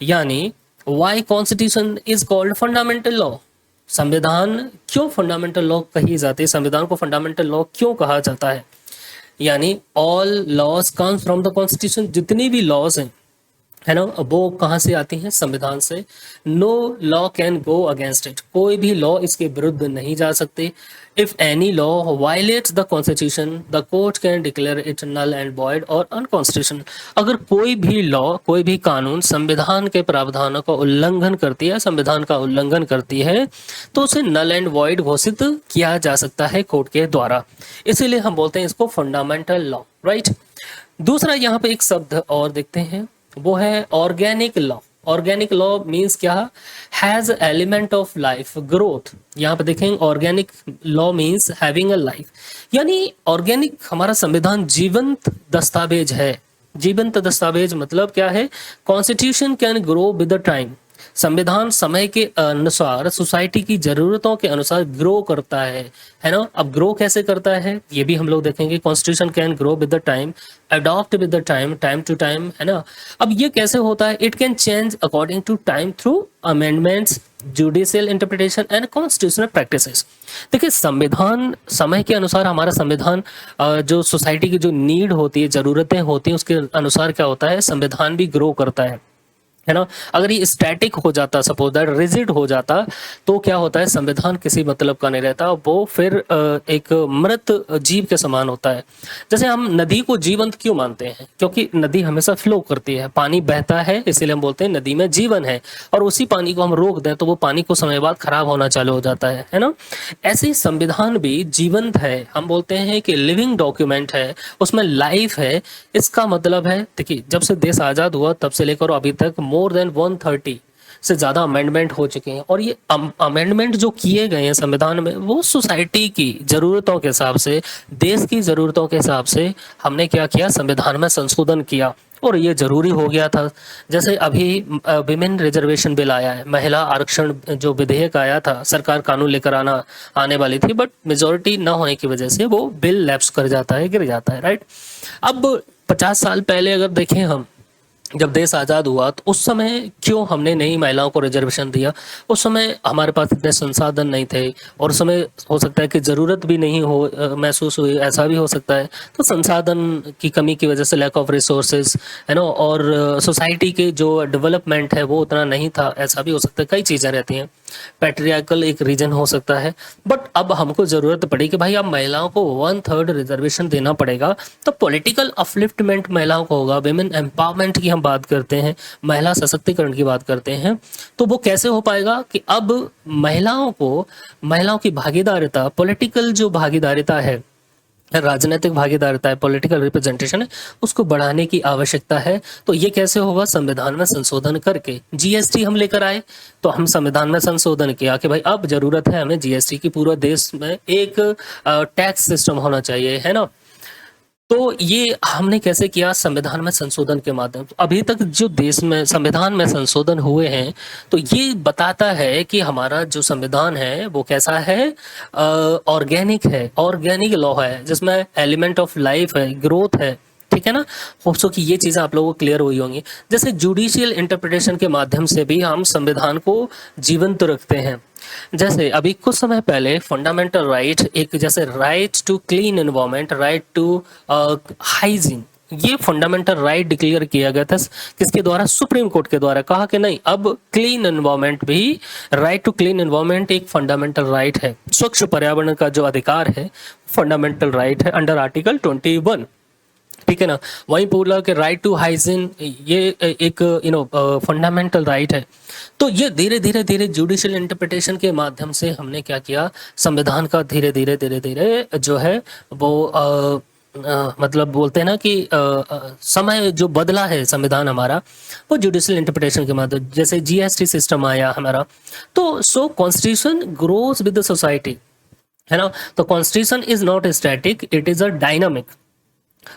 यानी why constitution is called fundamental law. संविधान क्यों फंडामेंटल लॉ कही जाती है, संविधान को फंडामेंटल लॉ क्यों कहा जाता है। यानी all laws comes from the constitution, जितनी भी लॉज हैं, है ना, वो कहाँ से आती हैं, संविधान से। No law can go against it, कोई भी लॉ इसके विरुद्ध नहीं जा सकते। If any law violates the constitution the court can declare it null and void और अनकॉन्स्टिट्यूशनल। अगर कोई भी लॉ, कोई भी कानून संविधान के प्रावधानों का उल्लंघन करती है, संविधान का उल्लंघन करती है, तो उसे नल एंड वॉइड घोषित किया जा सकता है कोर्ट के द्वारा। इसीलिए हम बोलते हैं इसको फंडामेंटल लॉ, राइट। दूसरा यहाँ पे एक शब्द और देखते हैं, वो है organic law. Organic law means क्या, has element of life, growth. यहाँ पे देखेंगे organic law means having a life, यानी ऑर्गेनिक हमारा संविधान जीवंत दस्तावेज है। जीवंत दस्तावेज मतलब क्या है, constitution can grow with the time. संविधान समय के अनुसार, सोसाइटी की जरूरतों के अनुसार ग्रो करता है ना। अब ग्रो कैसे करता है ये भी हम लोग देखेंगे। Constitution can grow with the time, adopt with the time, time to time, है ना। अब ये कैसे होता है, it can change according to time through amendments, judicial interpretation and constitutional practices. देखिए संविधान समय के अनुसार, हमारा संविधान जो सोसाइटी की जो नीड होती है, जरूरतें होती हैं, उसके अनुसार क्या होता है, संविधान भी ग्रो करता है ना। अगर ये स्टैटिक हो जाता, सपोज दैट रिजिड हो जाता, तो क्या होता है, संविधान किसी मतलब का नहीं रहता, वो फिर एक मृत जीव के समान होता है। जैसे हम नदी को जीवंत क्यों मानते हैं, क्योंकि नदी हमेशा फ्लो करती है, पानी बहता है, इसीलिए हम बोलते हैं नदी में जीवन है। और उसी पानी को हम रोक दें तो वो पानी को समय बाद खराब होना चालू हो जाता है ना। ऐसे ही संविधान भी जीवंत है, हम बोलते हैं कि लिविंग डॉक्यूमेंट है, उसमें लाइफ है। इसका मतलब है, देखिए जब से देश आज़ाद हुआ तब से लेकर अभी तक मोर देन 130 से ज़्यादा अमेंडमेंट हो चुके हैं। और ये अमेंडमेंट जो किए गए हैं संविधान में, वो सोसाइटी की ज़रूरतों के हिसाब से, देश की ज़रूरतों के हिसाब से हमने क्या किया, संविधान में संशोधन किया। और ये जरूरी हो गया था। जैसे अभी विमेन रिजर्वेशन बिल आया है, महिला आरक्षण जो विधेयक आया था, सरकार कानून लेकर आने वाली थी, बट मेजोरिटी ना होने की वजह से वो बिल लैप्स कर जाता है, गिर जाता है, राइट। अब 50 साल पहले अगर देखें हम, जब देश आज़ाद हुआ तो उस समय क्यों हमने नई महिलाओं को रिजर्वेशन दिया, उस समय हमारे पास इतने संसाधन नहीं थे, और उस समय हो सकता है कि ज़रूरत भी नहीं हो महसूस हुई, ऐसा भी हो सकता है। तो संसाधन की कमी की वजह से, लैक ऑफ रिसोर्सेज, है ना, और सोसाइटी के जो डेवलपमेंट है वो उतना नहीं था, ऐसा भी हो सकता है। कई चीज़ें रहती हैं, पैट्रियार्कल एक रीजन हो सकता है। बट अब हमको ज़रूरत पड़ी कि भाई अब महिलाओं को 1/3 रिजर्वेशन देना पड़ेगा, तो पॉलिटिकल अपलिफ्टमेंट महिलाओं को होगा। विमेन एम्पावरमेंट की हम बात करते हैं, महिला सशक्तिकरण की बात करते हैं, तो वो कैसे हो पाएगा कि अब महिलाओं की भागीदारिता, पॉलिटिकल जो भागीदारिता है, राजनीतिक भागीदारिता है, पॉलिटिकल रिप्रेजेंटेशन है, उसको बढ़ाने की आवश्यकता है। तो ये कैसे होगा? संविधान में संशोधन करके। जीएसटी हम लेकर आए, तो हम संविधान में संशोधन किया कि भाई अब जरूरत है हमें जीएसटी की, पूरा देश में एक टैक्स सिस्टम होना चाहिए, है ना। तो ये हमने कैसे किया? संविधान में संशोधन के माध्यम से। अभी तक जो देश में संविधान में संशोधन हुए हैं, तो ये बताता है कि हमारा जो संविधान है वो कैसा है, ऑर्गेनिक है, ऑर्गेनिक लॉ है, जिसमें एलिमेंट ऑफ लाइफ है, ग्रोथ है, ठीक है ना। होप्सो कि ये चीज़ें आप लोगों को क्लियर हुई होंगी। जैसे जुडिशियल इंटरप्रिटेशन के माध्यम से भी हम संविधान को जीवंत रखते हैं। जैसे अभी कुछ समय पहले फंडामेंटल राइट, एक जैसे right to clean environment, right to hygiene, ये फंडामेंटल राइट डिक्लेयर किया गया था किसके द्वारा? सुप्रीम कोर्ट के द्वारा। कहा कि नहीं, अब क्लीन एनवायरनमेंट भी, राइट टू क्लीन एनवायरनमेंट एक फंडामेंटल राइट है, स्वच्छ पर्यावरण का जो अधिकार है फंडामेंटल राइट है अंडर आर्टिकल 21, ठीक है ना। वहीं बोला कि राइट टू हाइजीन, ये एक फंडामेंटल राइट है। तो ये धीरे धीरे धीरे जुडिशियल इंटरप्रिटेशन के माध्यम से हमने क्या किया? संविधान का धीरे धीरे जो है वो मतलब बोलते हैं ना कि समय जो बदला है संविधान हमारा, वो जुडिशियल इंटरप्रिटेशन के माध्यम, जैसे जीएसटी सिस्टम आया हमारा। तो so constitution grows with the society, है ना। तो constitution is not static, it is a dynamic.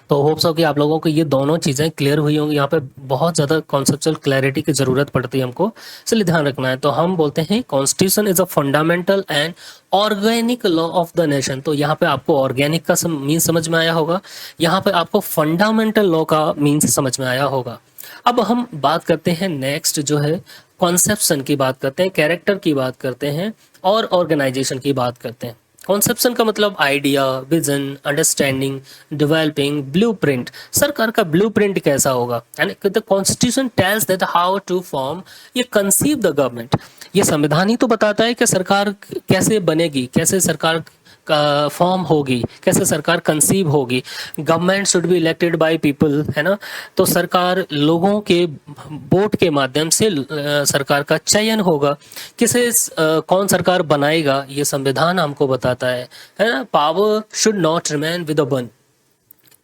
तो होप्स हो कि आप लोगों को ये दोनों चीज़ें क्लियर हुई होंगी। यहाँ पे बहुत ज़्यादा कॉन्सेप्चुअल क्लैरिटी की ज़रूरत पड़ती है हमको, इसलिए ध्यान रखना है। तो हम बोलते हैं constitution is a fundamental and organic law of the nation. तो यहाँ पे आपको ऑर्गेनिक का मीन समझ में आया होगा, यहाँ पे आपको फंडामेंटल लॉ का मीन्स समझ में आया होगा। अब हम बात करते हैं नेक्स्ट जो है कॉन्सेप्शन की बात करते हैं, कैरेक्टर की बात करते हैं और ऑर्गेनाइजेशन की बात करते हैं। कॉन्सेप्शन का मतलब idea, vision, understanding, developing, blueprint. सरकार का ब्लूप्रिंट कैसा होगा, यानी the constitution tells that how to form, ये कंसीव द गवर्नमेंट। ये संविधान ही तो बताता है कि सरकार कैसे बनेगी, कैसे सरकार का फॉर्म होगी, कैसे सरकार कंसीव होगी। Government should be elected by people, है ना। तो सरकार लोगों के वोट के माध्यम से सरकार का चयन होगा। किसे कौन सरकार बनाएगा, ये संविधान हमको बताता है ना। Power should not remain with one,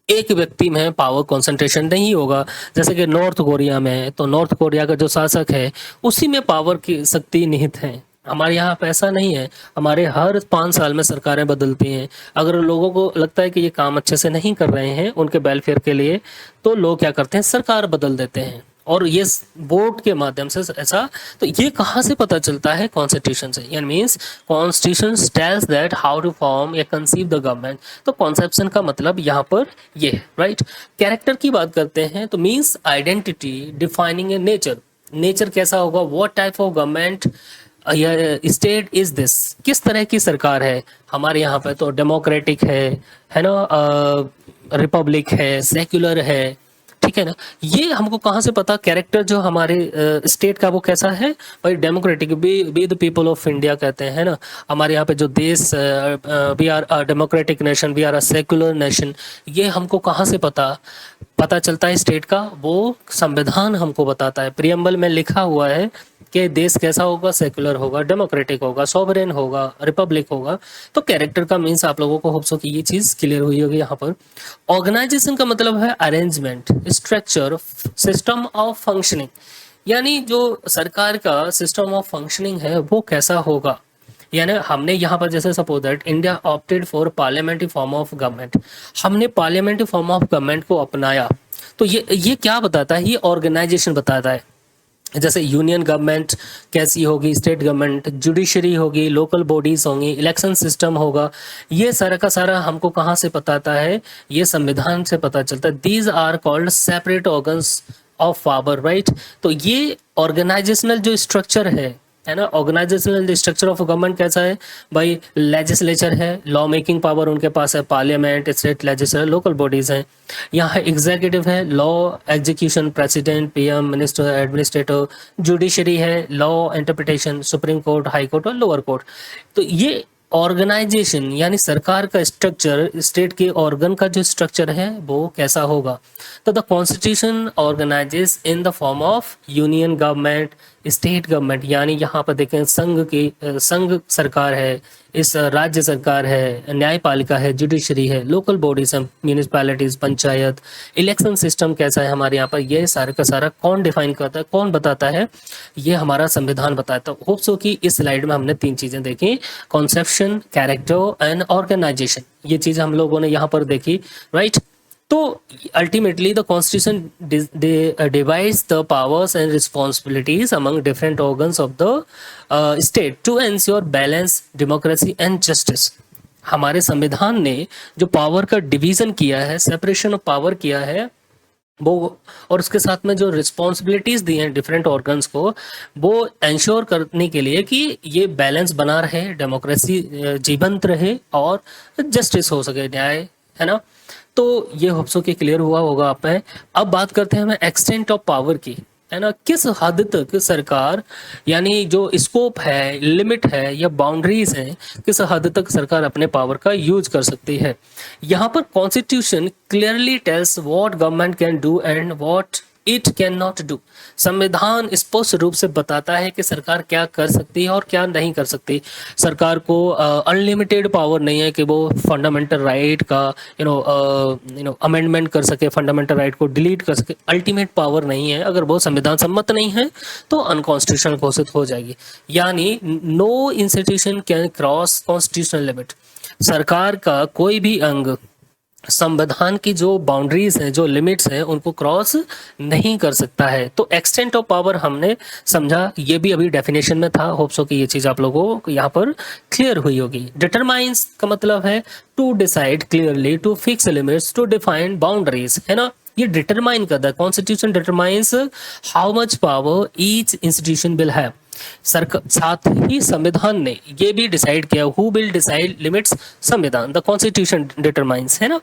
एक व्यक्ति में पावर कंसंट्रेशन नहीं होगा। जैसे कि नॉर्थ कोरिया में है, तो नॉर्थ कोरिया का जो शासक है उसी में पावर की शक्ति निहित है। हमारे यहाँ पे ऐसा नहीं है, हमारे हर 5 साल में सरकारें बदलती हैं। अगर लोगों को लगता है कि ये काम अच्छे से नहीं कर रहे हैं उनके वेलफेयर के लिए, तो लोग क्या करते हैं, सरकार बदल देते हैं, और ये वोट के माध्यम से ऐसा। तो ये कहाँ से पता चलता है? कॉन्स्टिट्यूशन से, यानी means constitution tells that how to form या कंसीव द गवर्नमेंट। तो कॉन्सेप्शन का मतलब यहाँ पर ये है, राइट। कैरेक्टर की बात करते हैं तो मीन्स आइडेंटिटी डिफाइनिंग ए नेचर। नेचर कैसा होगा, व्हाट टाइप ऑफ गवर्नमेंट या स्टेट इज दिस, किस तरह की सरकार है हमारे यहाँ पे। तो डेमोक्रेटिक है ना, रिपब्लिक है, सेक्युलर है, ठीक है ना। ये हमको कहाँ से पता? कैरेक्टर जो हमारे स्टेट का वो कैसा है भाई, democratic, be the people of India कहते हैं ना। हमारे यहाँ पे जो देश, we are a democratic nation, we are a secular nation. ये हमको कहाँ से पता चलता है स्टेट का? वो संविधान हमको बताता है। प्रियम्बल में लिखा हुआ है कि देश कैसा होगा, सेक्युलर होगा, डेमोक्रेटिक होगा, सॉवरेन होगा, रिपब्लिक होगा। तो कैरेक्टर का मीन्स आप लोगों को होप्स हो कि ये चीज़ क्लियर हुई होगी यहाँ पर। ऑर्गेनाइजेशन का मतलब है arrangement, structure, system of functioning, यानी जो सरकार का सिस्टम ऑफ फंक्शनिंग है वो कैसा होगा। यानी हमने यहाँ पर जैसे suppose that India opted for parliamentary form of government, हमने पार्लियामेंट्री फॉर्म ऑफ गवर्नमेंट को अपनाया। तो ये क्या बताता है? ये ऑर्गेनाइजेशन बताता है। जैसे यूनियन गवर्नमेंट कैसी होगी, स्टेट गवर्नमेंट, जुडिशरी होगी, लोकल बॉडीज होंगी, इलेक्शन सिस्टम होगा। ये सारा का सारा हमको कहाँ से पताता है? ये संविधान से पता चलता है। These are called separate organs of power, right. तो ये ऑर्गेनाइजेशनल जो स्ट्रक्चर है ना, ऑर्गेनाइजेशनल स्ट्रक्चर ऑफ गवर्नमेंट कैसा है भाई? लेजिस्लेचर है, लॉ मेकिंग पावर उनके पास है, parliament, state legislature, local bodies हैं। यहाँ एग्जीक्यूटिव है, law execution, president, PM, minister, administrator. Judiciary है, law interpretation, supreme court, high court और लोअर कोर्ट। तो ये ऑर्गेनाइजेशन यानी सरकार का स्ट्रक्चर, स्टेट के ऑर्गन का जो स्ट्रक्चर है वो कैसा होगा। तो the constitution organises in the form of union government, state government यानी यहाँ पर देखें संघ सरकार है, इस राज्य सरकार है, न्यायपालिका है, जुडिशरी है, लोकल बॉडीज हैं, म्यूनिसिपैलिटीज, पंचायत, इलेक्शन सिस्टम कैसा है हमारे यहाँ पर, ये सारे का सारा कौन डिफाइन करता है, कौन बताता है, ये हमारा संविधान बताता है। होप सो कि इस स्लाइड में हमने 3 चीजें देखी, कॉन्सेप्शन, कैरेक्टर एंड ऑर्गेनाइजेशन, ये चीज हम लोगों ने यहाँ पर देखी, राइट। तो ultimately the constitution divides the powers and responsibilities among different organs of the state to ensure balance, democracy and justice. हमारे संविधान ने जो पावर का डिवीजन किया है, सेपरेशन ऑफ पावर किया है वो, और उसके साथ में जो रिस्पॉन्सिबिलिटीज दी हैं डिफरेंट ऑर्गन्स को, वो इंश्योर करने के लिए कि ये बैलेंस बना रहे, डेमोक्रेसी जीवंत रहे और जस्टिस हो सके, न्याय, है ना। तो ये होप्सो कि क्लियर हुआ होगा आप में। अब बात करते हैं हमें एक्सटेंट ऑफ पावर की, है ना, किस हद तक सरकार, यानी जो स्कोप है, लिमिट है या बाउंड्रीज हैं, किस हद तक सरकार अपने पावर का यूज कर सकती है। यहाँ पर constitution clearly tells what government can do and what it can not do. संविधान स्पष्ट रूप से बताता है कि सरकार क्या कर सकती है और क्या नहीं कर सकती। सरकार को अनलिमिटेड पावर नहीं है कि वो फंडामेंटल राइट का अमेंडमेंट कर सके, फंडामेंटल राइट को डिलीट कर सके, अल्टीमेट पावर नहीं है। अगर वो संविधान सम्मत नहीं है तो अनकॉन्स्टिट्यूशनल घोषित हो जाएगी। यानी no institution can cross constitutional limit. सरकार का कोई भी अंग संविधान की जो बाउंड्रीज हैं, जो लिमिट्स हैं, उनको क्रॉस नहीं कर सकता है। तो एक्सटेंट ऑफ पावर हमने समझा, ये भी अभी डेफिनेशन में था। होप सो कि ये चीज आप लोगों को यहाँ पर क्लियर हुई होगी। डिटरमाइंस का मतलब है to decide clearly, to fix limits, to define boundaries, है ना। ये डिटरमाइन करता है, constitution determines how much power each institution will have. साथ ही संविधान ने ये भी डिसाइड किया, हु विल डिसाइड लिमिट्स, संविधान, द कॉन्स्टिट्यूशन डिटरमाइंस, है ना,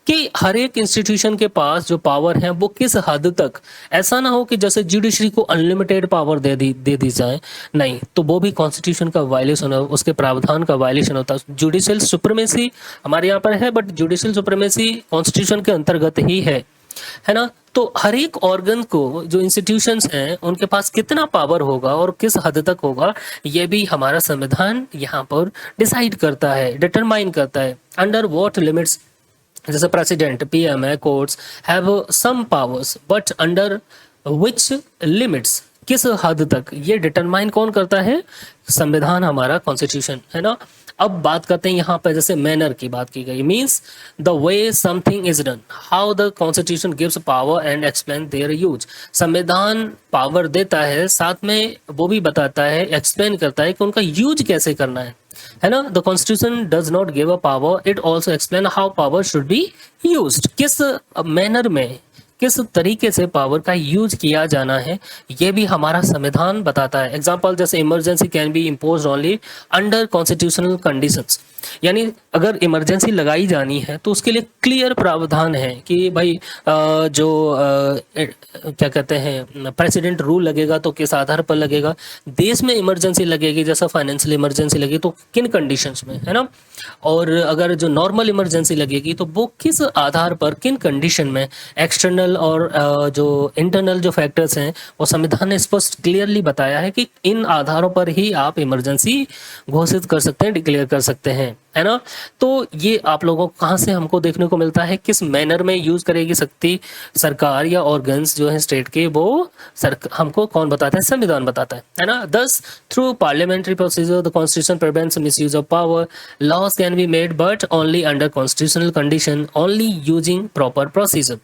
कि हर एक इंस्टीट्यूशन के पास जो पावर है वो किस हद तक। ऐसा ना हो कि जैसे जुडिशरी को अनलिमिटेड पावर दे दी जाए, नहीं, तो वो भी कॉन्स्टिट्यूशन का वायलेशन है, उसके प्रावधान का वायलेशन होता है। जुडिशियल सुप्रीमेसी हमारे यहाँ पर है, बट जुडिशियल सुप्रीमेसी कॉन्स्टिट्यूशन के अंतर्गत ही है ना। तो हर एक ऑर्गन को, जो इंस्टीट्यूशंस हैं, उनके पास कितना पावर होगा और किस हद तक होगा, ये भी हमारा संविधान यहाँ पर डिसाइड करता है, डिटरमाइन करता है। अंडर व्हाट लिमिट्स, जैसे प्रेसिडेंट, पीएम है, courts have some powers, but under which limits, किस हद तक, ये डिटरमाइन कौन करता है, संविधान, हमारा कॉन्स्टिट्यूशन, है ना। अब बात करते हैं यहाँ पर, जैसे मैनर की बात की गई, means the way something is done, how the constitution gives power and explain their use. संविधान पावर देता है, साथ में वो भी बताता है, एक्सप्लेन करता है कि उनका यूज कैसे करना है ना। The constitution does not give a power, it also explain how power should be used. किस मैनर में, किस तरीके से पावर का यूज किया जाना है, ये भी हमारा संविधान बताता है। एग्जांपल, जैसे emergency can be imposed only under constitutional conditions, यानी अगर इमरजेंसी लगाई जानी है तो उसके लिए क्लियर प्रावधान है कि भाई क्या कहते हैं, प्रेसिडेंट रूल लगेगा तो किस आधार पर लगेगा, देश में इमरजेंसी लगेगी, जैसा फाइनेंशियल इमरजेंसी लगेगी तो किन कंडीशंस में, है ना, और अगर जो नॉर्मल इमरजेंसी लगेगी तो वो किस आधार पर, किन कंडीशन में। एक्सटर्नल और जो इंटरनल जो फैक्टर्स हैं वो संविधान ने स्पष्ट क्लियरली बताया है कि इन आधारों पर ही आप इमरजेंसी घोषित कर सकते हैं, डिक्लेयर कर सकते हैं, है ना। तो ये आप लोगों को कहाँ से हमको देखने को मिलता है, किस मैनर में यूज करेगी शक्ति सरकार या ऑर्गन्स जो है स्टेट के, वो हमको कौन बताता है, संविधान बताता है ना। Thus through parliamentary procedure the constitution prevents misuse of power, laws can be made but only under constitutional condition, only using proper procedure.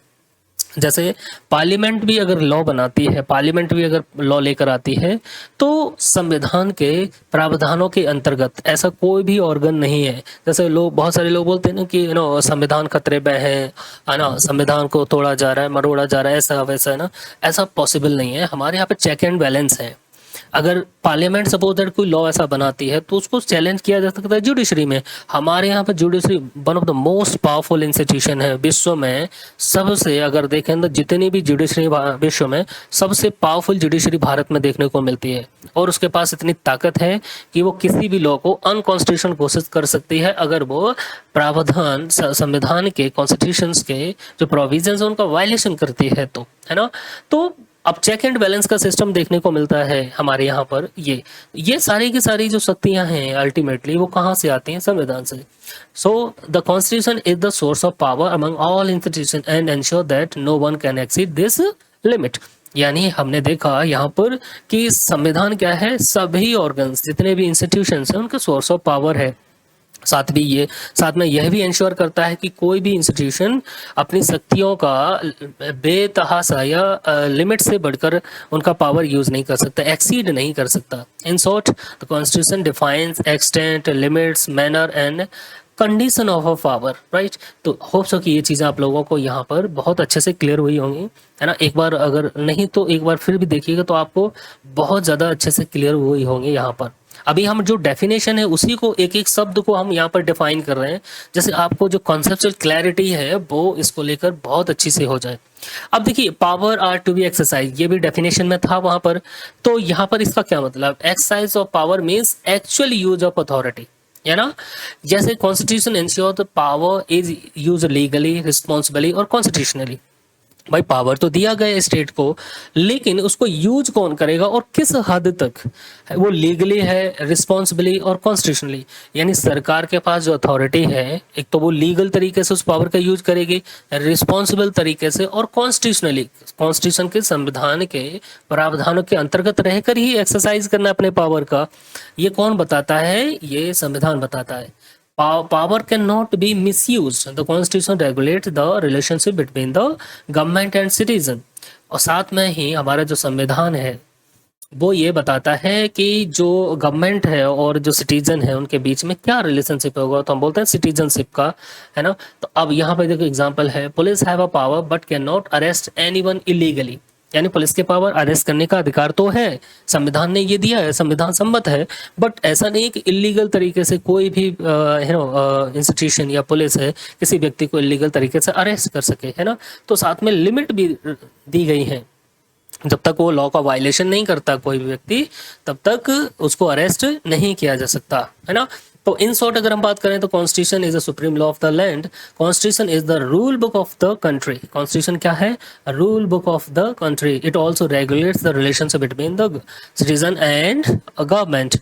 जैसे पार्लियामेंट भी अगर लॉ बनाती है, पार्लियामेंट भी अगर लॉ लेकर आती है, तो संविधान के प्रावधानों के अंतर्गत ऐसा कोई भी ऑर्गन नहीं है। जैसे बहुत सारे लोग बोलते हैं ना कि संविधान खतरे में है ना, संविधान को तोड़ा जा रहा है, मरोड़ा जा रहा है, ऐसा वैसा, है ना। ऐसा पॉसिबल नहीं है। हमारे यहाँ पे चेक एंड बैलेंस है। अगर पार्लियामेंट सपोज दैट कोई लॉ ऐसा बनाती है तो उसको चैलेंज किया जा सकता है जुडिशरी में। हमारे यहाँ पर judiciary one of the most powerful institution है विश्व में। सबसे, अगर देखें तो जितनी भी जुडिशरी विश्व में, सबसे पावरफुल जुडिशरी भारत में देखने को मिलती है, और उसके पास इतनी ताकत है कि वो किसी भी लॉ को अनकॉन्स्टिट्यूशनल घोषित कर सकती है अगर वो प्रावधान संविधान के, कॉन्स्टिट्यूशन के जो प्रोविजंस है उनका वायलेशन करती है तो, है ना। तो अब चेक एंड बैलेंस का सिस्टम देखने को मिलता है हमारे यहाँ पर। ये सारी की सारी जो शक्तियां हैं अल्टीमेटली वो कहाँ से आती हैं? संविधान से। So the constitution is the source of power among all institution and ensure that no one can exceed this limit. यानी हमने देखा यहाँ पर कि संविधान क्या है? सभी ऑर्गन्स जितने भी इंस्टीट्यूशंस हैं उनका सोर्स ऑफ पावर है। साथ में यह भी इंश्योर करता है कि कोई भी इंस्टीट्यूशन अपनी शक्तियों का बेतहाशा या लिमिट से बढ़कर उनका पावर यूज नहीं कर सकता, एक्सीड नहीं कर सकता। In short the constitution defines extent, limits, manner and condition of a power, right. तो होप सो कि ये चीज़ें आप लोगों को यहाँ पर बहुत अच्छे से क्लियर हुई होंगी, है ना। एक बार अगर नहीं तो एक बार फिर भी देखिएगा तो आपको बहुत ज़्यादा अच्छे से क्लियर हुई होंगी यहाँ पर। अभी हम जो डेफिनेशन है उसी को एक एक शब्द को हम यहाँ पर डिफाइन कर रहे हैं, जैसे आपको जो कॉन्सेप्चुअल क्लैरिटी है वो इसको लेकर बहुत अच्छी से हो जाए। अब देखिए, power are to be exercise, ये भी डेफिनेशन में था वहां पर। तो यहाँ पर इसका क्या मतलब? Exercise of power means actual use of authority, है ना। जैसे constitution ensure the power is use legally, responsibly और कॉन्स्टिट्यूशनली। भाई पावर तो दिया गया स्टेट को, लेकिन उसको यूज कौन करेगा और किस हद तक? वो लीगली है, रिस्पॉन्सिबली और कॉन्स्टिट्यूशनली। यानी सरकार के पास जो अथॉरिटी है, एक तो वो लीगल तरीके से उस पावर का यूज करेगी, रिस्पॉन्सिबल तरीके से, और कॉन्स्टिट्यूशनली, कॉन्स्टिट्यूशन के संविधान के प्रावधानों के अंतर्गत रहकर ही एक्सरसाइज करना अपने पावर का। ये कौन बताता है? ये संविधान बताता है। Power cannot be misused. The Constitution regulates the relationship between the government and citizen. और साथ में ही हमारा जो संविधान है वो ये बताता है कि जो गवर्नमेंट है और जो सिटीजन है उनके बीच में क्या रिलेशनशिप होगा, तो हम बोलते हैं सिटीजनशिप का, है ना। तो अब यहाँ पे देखो एग्जांपल है, police have a power but can not arrest anyone illegally. यानी पुलिस के पावर अरेस्ट करने का अधिकार तो है, संविधान ने ये दिया है, संविधान सम्मत है, बट ऐसा नहीं कि इलीगल तरीके से कोई भी इंस्टीट्यूशन या पुलिस है किसी व्यक्ति को इलीगल तरीके से अरेस्ट कर सके, है ना। तो साथ में लिमिट भी दी गई है, जब तक वो लॉ का वायलेशन नहीं करता कोई भी व्यक्ति, तब तक उसको अरेस्ट नहीं किया जा सकता, है ना। तो इन शॉर्ट अगर हम बात करें तो constitution is the supreme law of the land, constitution is the rule book of the country. Constitution क्या है? Rule book of the country. It also regulates the relationship between the citizen and government,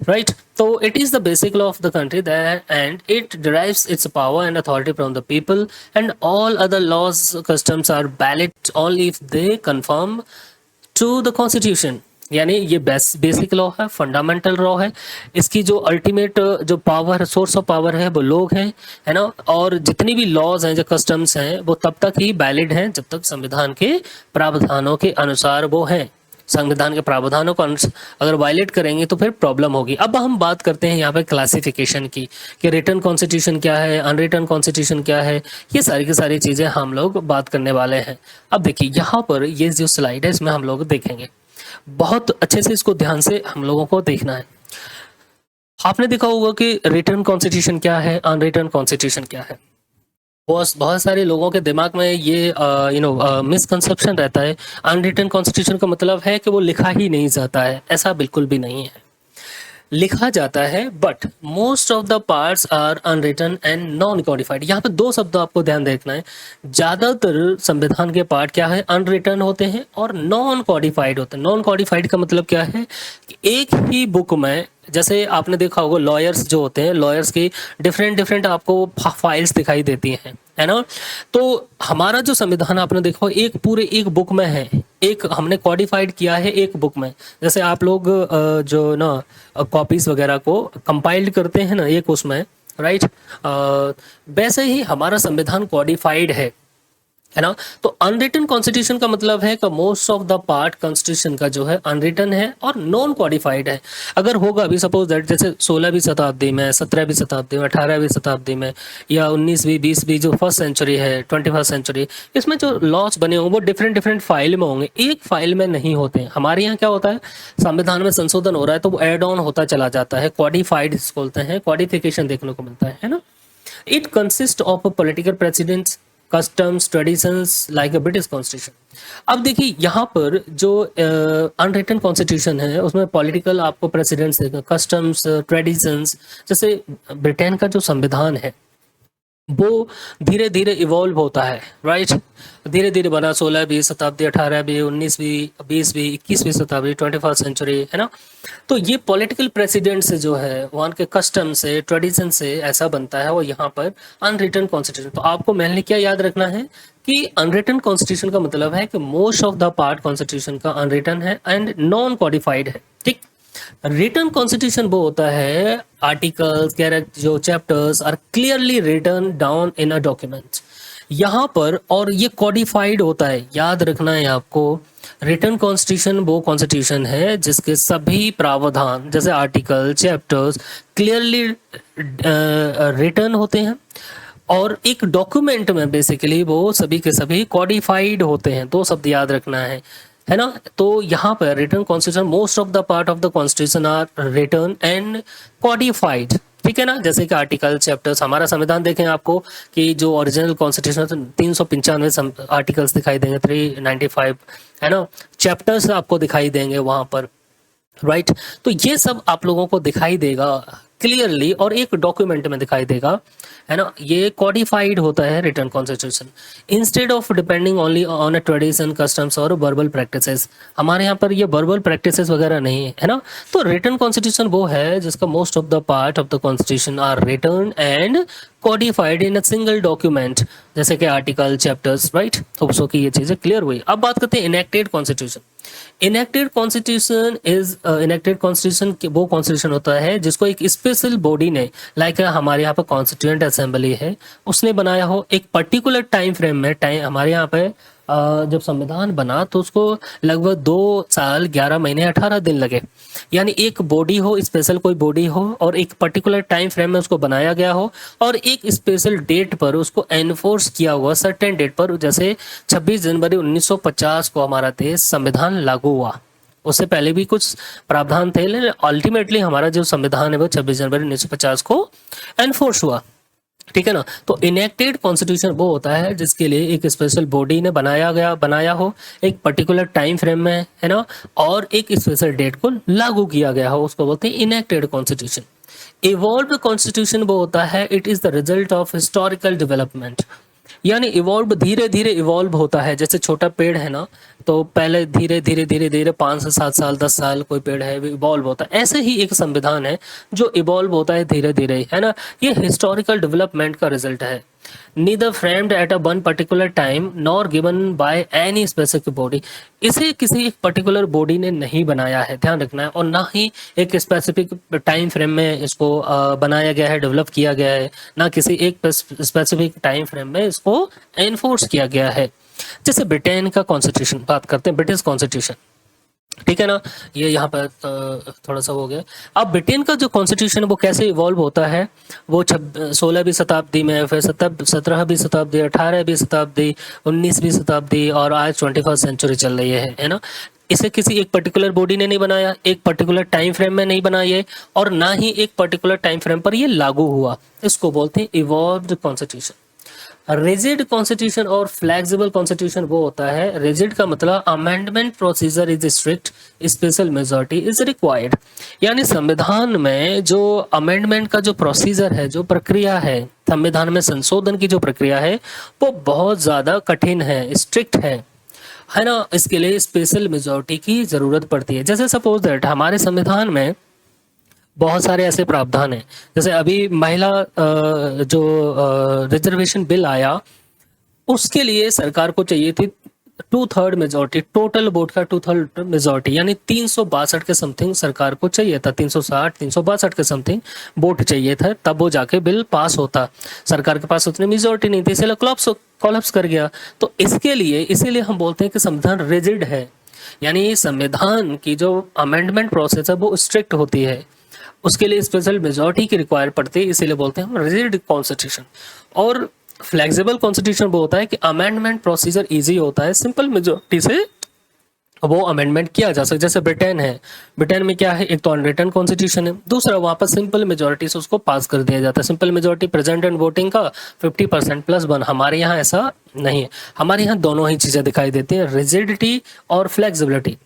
right? So it is the basic law of the country that, and it derives its power and authority from the people, and all other laws, customs are valid only if they conform to the constitution. यानी ये basic law है, fundamental law है। इसकी जो ultimate जो power, source of power है वो लोग हैं, है ना। और जितनी भी लॉज हैं, जो कस्टम्स हैं, वो तब तक ही वैलिड हैं जब तक संविधान के प्रावधानों के अनुसार वो हैं। संविधान के प्रावधानों को अगर वायलेट करेंगे तो फिर प्रॉब्लम होगी। अब हम बात करते हैं यहाँ पे क्लासिफिकेशन की, कि रिटन कॉन्स्टिट्यूशन क्या है, अनरिटन कॉन्स्टिट्यूशन क्या है। ये सारी की सारी चीज़ें हम लोग बात करने वाले हैं। अब देखिए यहाँ पर ये जो स्लाइड है इसमें हम लोग देखेंगे, बहुत अच्छे से इसको ध्यान से हम लोगों को देखना है। आपने देखा होगा कि रिटन कॉन्स्टिट्यूशन क्या है, अनरिटन कॉन्स्टिट्यूशन क्या है। बहुत सारे लोगों के दिमाग में ये मिसकंसेप्शन रहता है। अनरिटन कॉन्स्टिट्यूशन का मतलब है कि वो लिखा ही नहीं जाता है, ऐसा बिल्कुल भी नहीं है। लिखा जाता है, but most of the parts are unwritten and non codified. यहाँ पे दो शब्द आपको ध्यान देखना है। ज्यादातर संविधान के पार्ट क्या है? अनरिटन होते हैं और नॉन कॉडिफाइड होते हैं। नॉन कॉडिफाइड का मतलब क्या है कि एक ही बुक में, जैसे आपने देखा होगा लॉयर्स जो होते हैं, लॉयर्स की डिफरेंट आपको फाइल्स दिखाई देती हैं, है ना। तो हमारा जो संविधान आपने देखा एक पूरे एक बुक में है, एक हमने कॉडिफाइड किया है एक बुक में। जैसे आप लोग जो ना कॉपीज वगैरह को कंपाइल्ड करते हैं ना एक उसमें, राइट, वैसे ही हमारा संविधान कॉडिफाइड है ना। तो अनरिटन कॉन्स्टिट्यूशन का मतलब है कि most of the part constitution का जो है अनरिटन है और नॉन कॉडिफाइड है। अगर होगा अभी सपोज दैट जैसे 16वीं शताब्दी में, 17वीं शताब्दी में, 18वीं शताब्दी में, या 19वीं 20वीं जो फर्स्ट सेंचुरी है, 21st सेंचुरी, इसमें जो लॉज बने होंगे वो डिफरेंट फाइल में होंगे, एक फाइल में नहीं होते हैं। हमारे यहाँ क्या होता है, संविधान में संशोधन हो रहा है तो वो एड ऑन होता चला जाता है, कॉडिफाइड बोलते हैं, कॉडिफिकेशन देखने को मिलता है ना। It consist of political presidents, customs, traditions like a British constitution. अब देखिए यहाँ पर जो अनरिटन कॉन्स्टिट्यूशन है उसमें पॉलिटिकल आपको प्रेसिडेंट्स देगा, कस्टम्स, ट्रेडिशंस। जैसे ब्रिटेन का जो संविधान है वो धीरे धीरे इवॉल्व होता है, राइट। धीरे धीरे बना 16वीं शताब्दी, 18वीं, 19वीं, 20वीं, 21वीं शताब्दी, 21st सेंचुरी, है ना। तो ये पॉलिटिकल प्रेसिडेंट से जो है वहाँ के कस्टम से, ट्रेडिशन से ऐसा बनता है, और यहाँ पर अनरिटन कॉन्स्टिट्यूशन। तो आपको मेनली क्या याद रखना है कि अनरिटन कॉन्स्टिट्यूशन का मतलब है कि most of the part constitution का अनरिटन है एंड नॉन कॉडिफाइड है, ठीक। रिटन कॉन्स्टिट्यूशन वो होता है आर्टिकल्स, कैरेक्टर, जो chapters are clearly written down in a document यहाँ पर, और ये कॉडिफाइड होता है। याद रखना है आपको, रिटन कॉन्स्टिट्यूशन वो कॉन्स्टिट्यूशन है जिसके सभी प्रावधान जैसे आर्टिकल, चैप्टर्स क्लियरली रिटन होते हैं, और एक डॉक्यूमेंट में बेसिकली वो सभी के सभी कॉडिफाइड होते हैं। दो शब्द याद रखना है ना। तो यहाँ पर written constitution, most of the part of the constitution are written and codified, ठीक है ना। जैसे कि आर्टिकल, चैप्टर्स, हमारा संविधान देखें आपको कि जो ओरिजिनल कॉन्स्टिट्यूशन 395 आर्टिकल्स दिखाई देंगे, 395, है ना। चैप्टर्स आपको दिखाई देंगे वहां पर, राइट। तो ये सब आप लोगों को दिखाई देगा क्लियरली, और एक डॉक्यूमेंट में दिखाई देगा, है ना। ये कॉडिफाइड होता है written constitution, instead of depending only on a tradition, customs और वर्बल प्रैक्टिसेस। हमारे यहाँ पर ये वर्बल प्रैक्टिसेस वगैरह नहीं है ना। तो रिटन कॉन्स्टिट्यूशन वो है जिसका most of the part of the constitution are written and codified in a single document, जैसे कि article, chapters, right. Hope so कि ये चीजें क्लियर हुई। अब बात करते हैं enacted constitution. Enacted constitution enacted constitution वो कॉन्स्टिट्यूशन होता है जिसको एक स्पेशल बॉडी ने, लाइक हमारे यहाँ पर कॉन्स्टिट्यूएंट असेंबली है, उसने बनाया हो एक पर्टिकुलर टाइम फ्रेम में। टाइम हमारे यहाँ पे जब संविधान बना तो उसको लगभग 2 साल 11 महीने 18 दिन लगे। यानी एक बॉडी हो, स्पेशल कोई बॉडी हो, और एक पर्टिकुलर टाइम फ्रेम में उसको बनाया गया हो, और एक स्पेशल डेट पर उसको एनफोर्स किया हुआ, सर्टेन डेट पर। जैसे 26 जनवरी 1950 को हमारा देश संविधान लागू हुआ। उससे पहले भी कुछ प्रावधान थे, लेकिन अल्टीमेटली हमारा जो संविधान है वो 26 जनवरी 1950 को एनफोर्स हुआ, ठीक है ना। तो इनेक्टेड कॉन्स्टिट्यूशन वो होता है जिसके लिए एक स्पेशल बॉडी ने बनाया हो, एक पर्टिकुलर टाइम फ्रेम में, है ना, और एक स्पेशल डेट को लागू किया गया हो, उसको बोलते हैं इनेक्टेड कॉन्स्टिट्यूशन। इवॉल्व कॉन्स्टिट्यूशन वो होता है, it is the result of historical development. यानी इवॉल्व धीरे धीरे इवॉल्व होता है। जैसे छोटा पेड़ है ना, तो पहले धीरे धीरे धीरे धीरे 5 से 7 साल, 10 साल कोई पेड़ है वो इवॉल्व होता है। ऐसे ही एक संविधान है जो इवॉल्व होता है धीरे धीरे, है ना। ये हिस्टोरिकल डेवलपमेंट का रिजल्ट है। Neither framed at a one particular time nor given by any specific body. इसे किसी एक पर्टिकुलर बॉडी ने नहीं बनाया है, ध्यान रखना है, और ना ही एक स्पेसिफिक टाइम फ्रेम में इसको बनाया गया है, डेवलप किया गया है, ना किसी एक स्पेसिफिक टाइम फ्रेम में इसको एनफोर्स किया गया है। जैसे ब्रिटेन का कॉन्स्टिट्यूशन बात करते हैं, ब्रिटिश कॉन्स्टिट्यूशन, ठीक है ना। ये यहाँ पर थोड़ा सा हो गया। अब ब्रिटेन का जो कॉन्स्टिट्यूशन वो कैसे इवॉल्व होता है, वो 16वीं शताब्दी में, फिर 17वीं शताब्दी, 18वीं शताब्दी, 19वीं शताब्दी, और आज 21st सेंचुरी चल रही है ना। इसे किसी एक पर्टिकुलर बॉडी ने नहीं बनाया, एक पर्टिकुलर टाइम फ्रेम में नहीं बनाया, और ना ही एक पर्टिकुलर टाइम फ्रेम पर ये लागू हुआ। इसको बोलते हैं इवॉल्व्ड कॉन्स्टिट्यूशन। रिजिड कॉन्स्टिट्यूशन और फ्लेक्सिबल कॉन्स्टिट्यूशन वो होता है, रिजिड का मतलब amendment procedure is strict, special majority is required. यानी संविधान में जो अमेंडमेंट का जो प्रोसीजर है, जो प्रक्रिया है, संविधान में संशोधन की जो प्रक्रिया है वो बहुत ज्यादा कठिन है, स्ट्रिक्ट है ना। इसके लिए स्पेशल मेजॉरिटी की जरूरत पड़ती है। जैसे सपोज दैट हमारे संविधान में बहुत सारे ऐसे प्रावधान हैं, जैसे अभी महिला जो रिजर्वेशन बिल आया, उसके लिए सरकार को चाहिए थी 2/3 मेजोरिटी, टोटल वोट का 2/3 मेजोरिटी, यानी 362 के समथिंग सरकार को चाहिए था, 360 362 के समथिंग वोट चाहिए था, तब वो जाके बिल पास होता। सरकार के पास उतनी मेजोरिटी नहीं थी, इसलिए कोलैप्स कर गया। तो इसके लिए, इसीलिए हम बोलते हैं कि संविधान रिजिड है, यानी संविधान की जो अमेंडमेंट प्रोसेस है वो स्ट्रिक्ट होती है, उसके लिए स्पेशल मेजॉरिटी की रिक्वायर पड़ती है, इसीलिए बोलते हैं हम रिजिड कॉन्स्टिट्यूशन। और फ्लेक्सिबल कॉन्स्टिट्यूशन वो होता है कि अमेंडमेंट प्रोसीजर इजी होता है, सिंपल मेजॉरिटी से वो अमेंडमेंट किया जा सकता है। जैसे ब्रिटेन है, ब्रिटेन में क्या है, एक तो अनरिटन कॉन्स्टिट्यूशन है, दूसरा वहां पर सिंपल मेजॉरिटी से उसको पास कर दिया जाता है। Simple majority present and voting का 50% +1। हमारे यहाँ ऐसा नहीं है, हमारे यहाँ दोनों ही चीजें दिखाई देती है, रिजिडिटी और फ्लेक्सिबिलिटी।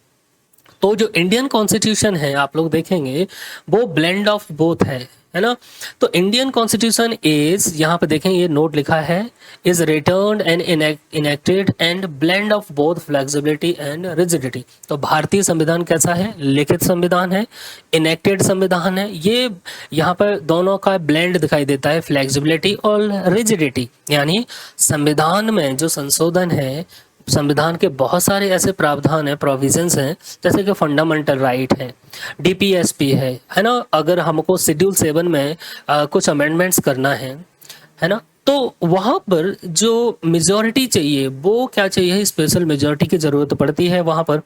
तो जो इंडियन कॉन्स्टिट्यूशन है आप लोग देखेंगे वो ब्लेंड ऑफ बोथ है, है ना। तो इंडियन कॉन्स्टिट्यूशन इज, यहाँ पे देखें ये नोट लिखा है, is return and enacted and blend of both flexibility and rigidity. तो भारतीय संविधान कैसा है? लिखित संविधान है, इनेक्टेड संविधान है। ये यहाँ पर दोनों का ब्लेंड दिखाई देता है, फ्लेक्सिबिलिटी और रिजिडिटी, यानी संविधान में जो संशोधन है, संविधान के बहुत सारे ऐसे प्रावधान हैं, प्रोविजंस हैं, जैसे कि फंडामेंटल राइट है, डीपीएसपी है ना। अगर हमको शेड्यूल 7 में कुछ अमेंडमेंट्स करना है ना, तो वहाँ पर जो मेजॉरिटी चाहिए वो क्या चाहिए? स्पेशल मेजॉरिटी की ज़रूरत पड़ती है वहाँ पर।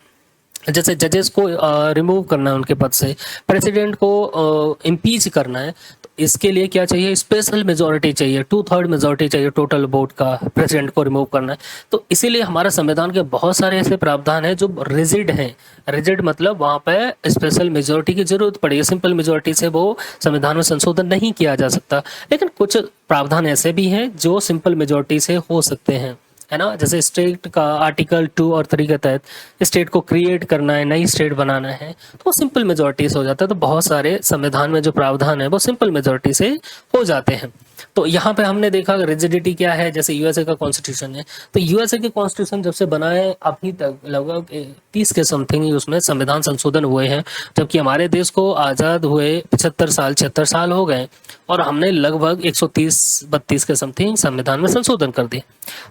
जैसे जजेस को रिमूव करना है उनके पद से, प्रेसिडेंट को इम्पीच करना है, तो इसके लिए क्या चाहिए? स्पेशल मेजॉरिटी चाहिए, 2/3 मेजॉरिटी चाहिए टोटल वोट का, प्रेसिडेंट को रिमूव करना है। तो इसीलिए हमारा संविधान के बहुत सारे ऐसे प्रावधान हैं जो रिजिड हैं। रिजिड मतलब वहाँ पे स्पेशल मेजॉरिटी की जरूरत पड़ेगी, सिंपल मेजॉरिटी से वो संविधान में संशोधन नहीं किया जा सकता। लेकिन कुछ प्रावधान ऐसे भी हैं जो सिंपल मेजॉरिटी से हो सकते हैं, है ना। जैसे स्टेट का आर्टिकल 2 और 3 के तहत स्टेट को क्रिएट करना है, नई स्टेट बनाना है, तो वो सिंपल मेजॉरिटी से हो जाता है। तो बहुत सारे संविधान में जो प्रावधान है वो सिंपल मेजॉरिटी से हो जाते हैं। तो यहाँ पे हमने देखा रिजिडिटी क्या है, जैसे यूएसए का कॉन्स्टिट्यूशन है। तो यूएसए के कॉन्स्टिट्यूशन जब से बना है अभी तक लगभग 30 के समथिंग ही उसमें संविधान संशोधन हुए हैं, जबकि हमारे देश को आज़ाद हुए 76 साल हो गए और हमने लगभग 130-32 के समथिंग संविधान में संशोधन कर दिए।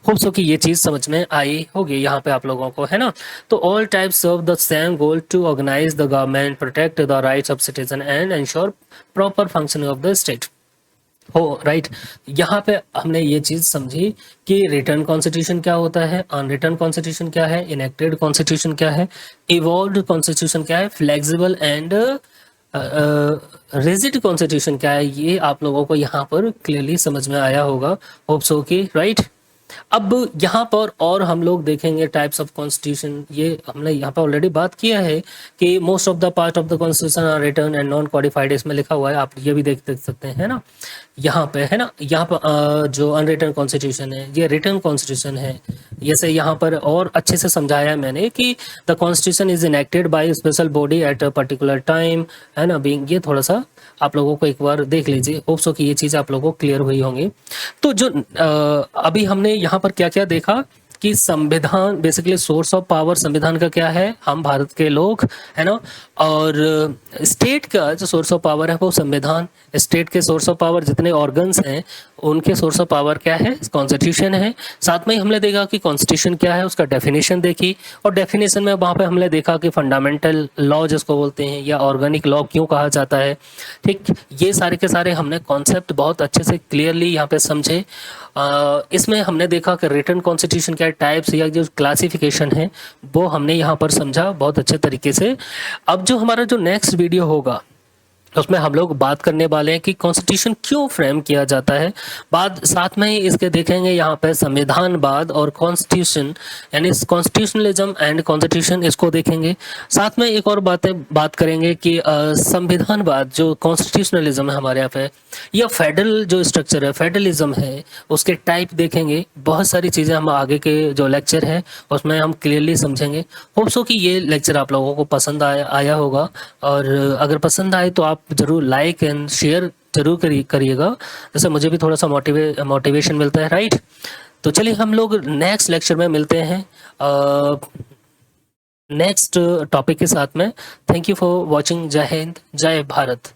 होप सो कि ये चीज़ समझ में आई होगी यहाँ पे आप लोगों को, है ना। तो all types of the same goal to organise the government, protect the rights of citizen and ensure proper functioning of the state हो, राइट। यहाँ पे हमने ये चीज़ समझी कि रिटर्न कॉन्स्टिट्यूशन क्या होता है, अनरिटर्न कॉन्स्टिट्यूशन क्या है, इनेक्टेड कॉन्स्टिट्यूशन क्या है, इवॉल्व्ड कॉन्स्टिट्यूशन क्या है, फ्लेक्सिबल एंड रिजिड कॉन्स्टिट्यूशन क्या है। ये आप लोगों को यहाँ पर क्लियरली समझ में आया होगा, होप सो कि, राइट। अब यहाँ पर और हम लोग देखेंगे टाइप्स ऑफ कॉन्स्टिट्यूशन। ये हमने यहाँ पर ऑलरेडी बात किया है कि most of the part of the constitution are return and non codified, इसमें लिखा हुआ है, आप ये भी देख सकते हैं, है ना। यहाँ पे है ना, यहाँ पर जो अनरिटर्न कॉन्स्टिट्यूशन है ये रिटर्न कॉन्स्टिट्यूशन है। जैसे यहाँ पर और अच्छे से समझाया है मैंने कि the constitution is enacted by special body at a particular time, है ना। बीइंग, ये थोड़ा सा आप लोगों को एक बार देख लीजिए, होप सो कि ये चीज़ आप लोगों को क्लियर हुई होंगी। तो जो अभी हमने यहाँ पर क्या क्या देखा कि संविधान बेसिकली सोर्स ऑफ पावर संविधान का क्या है, हम भारत के लोग, है ना। और स्टेट का जो सोर्स ऑफ पावर है वो संविधान, स्टेट के सोर्स ऑफ पावर जितने ऑर्गन्स हैं उनके सोर्स ऑफ पावर क्या है, कॉन्स्टिट्यूशन है। साथ में ही हमने देखा कि कॉन्स्टिट्यूशन क्या है, उसका डेफिनेशन देखी, और डेफिनेशन में वहाँ पे हमने देखा कि फंडामेंटल लॉ जिसको बोलते हैं या ऑर्गेनिक लॉ क्यों कहा जाता है, ठीक। ये सारे के सारे हमने कॉन्सेप्ट बहुत अच्छे से क्लियरली यहाँ पे समझे। इसमें हमने देखा कि रिटन कॉन्स्टिट्यूशन क्या टाइप्स या जो क्लासिफिकेशन है वो हमने यहाँ पर समझा बहुत अच्छे तरीके से। अब जो हमारा जो नेक्स्ट वीडियो होगा उसमें हम लोग बात करने वाले हैं कि कॉन्स्टिट्यूशन क्यों फ्रेम किया जाता है। बाद साथ में ही इसके देखेंगे यहाँ पे संविधानवाद और कॉन्स्टिट्यूशन, यानी कॉन्स्टिट्यूशनलिज्म एंड कॉन्स्टिट्यूशन, इसको देखेंगे। साथ में एक और बात करेंगे कि संविधानवाद जो कॉन्स्टिट्यूशनलिज्म है हमारे यहाँ पे, या फेडरल जो स्ट्रक्चर है, फेडरलिज्म है, उसके टाइप देखेंगे। बहुत सारी चीज़ें हम आगे के जो लेक्चर है उसमें हम क्लियरली समझेंगे। होप सो कि ये लेक्चर आप लोगों को पसंद आया होगा, और अगर पसंद आए तो आप जरूर लाइक एंड शेयर जरूर करिएगा, जैसे मुझे भी थोड़ा सा मोटिवेशन मिलता है, राइट। तो चलिए हम लोग नेक्स्ट लेक्चर में मिलते हैं नेक्स्ट टॉपिक के साथ में। Thank you for watching. जय हिंद, जय भारत।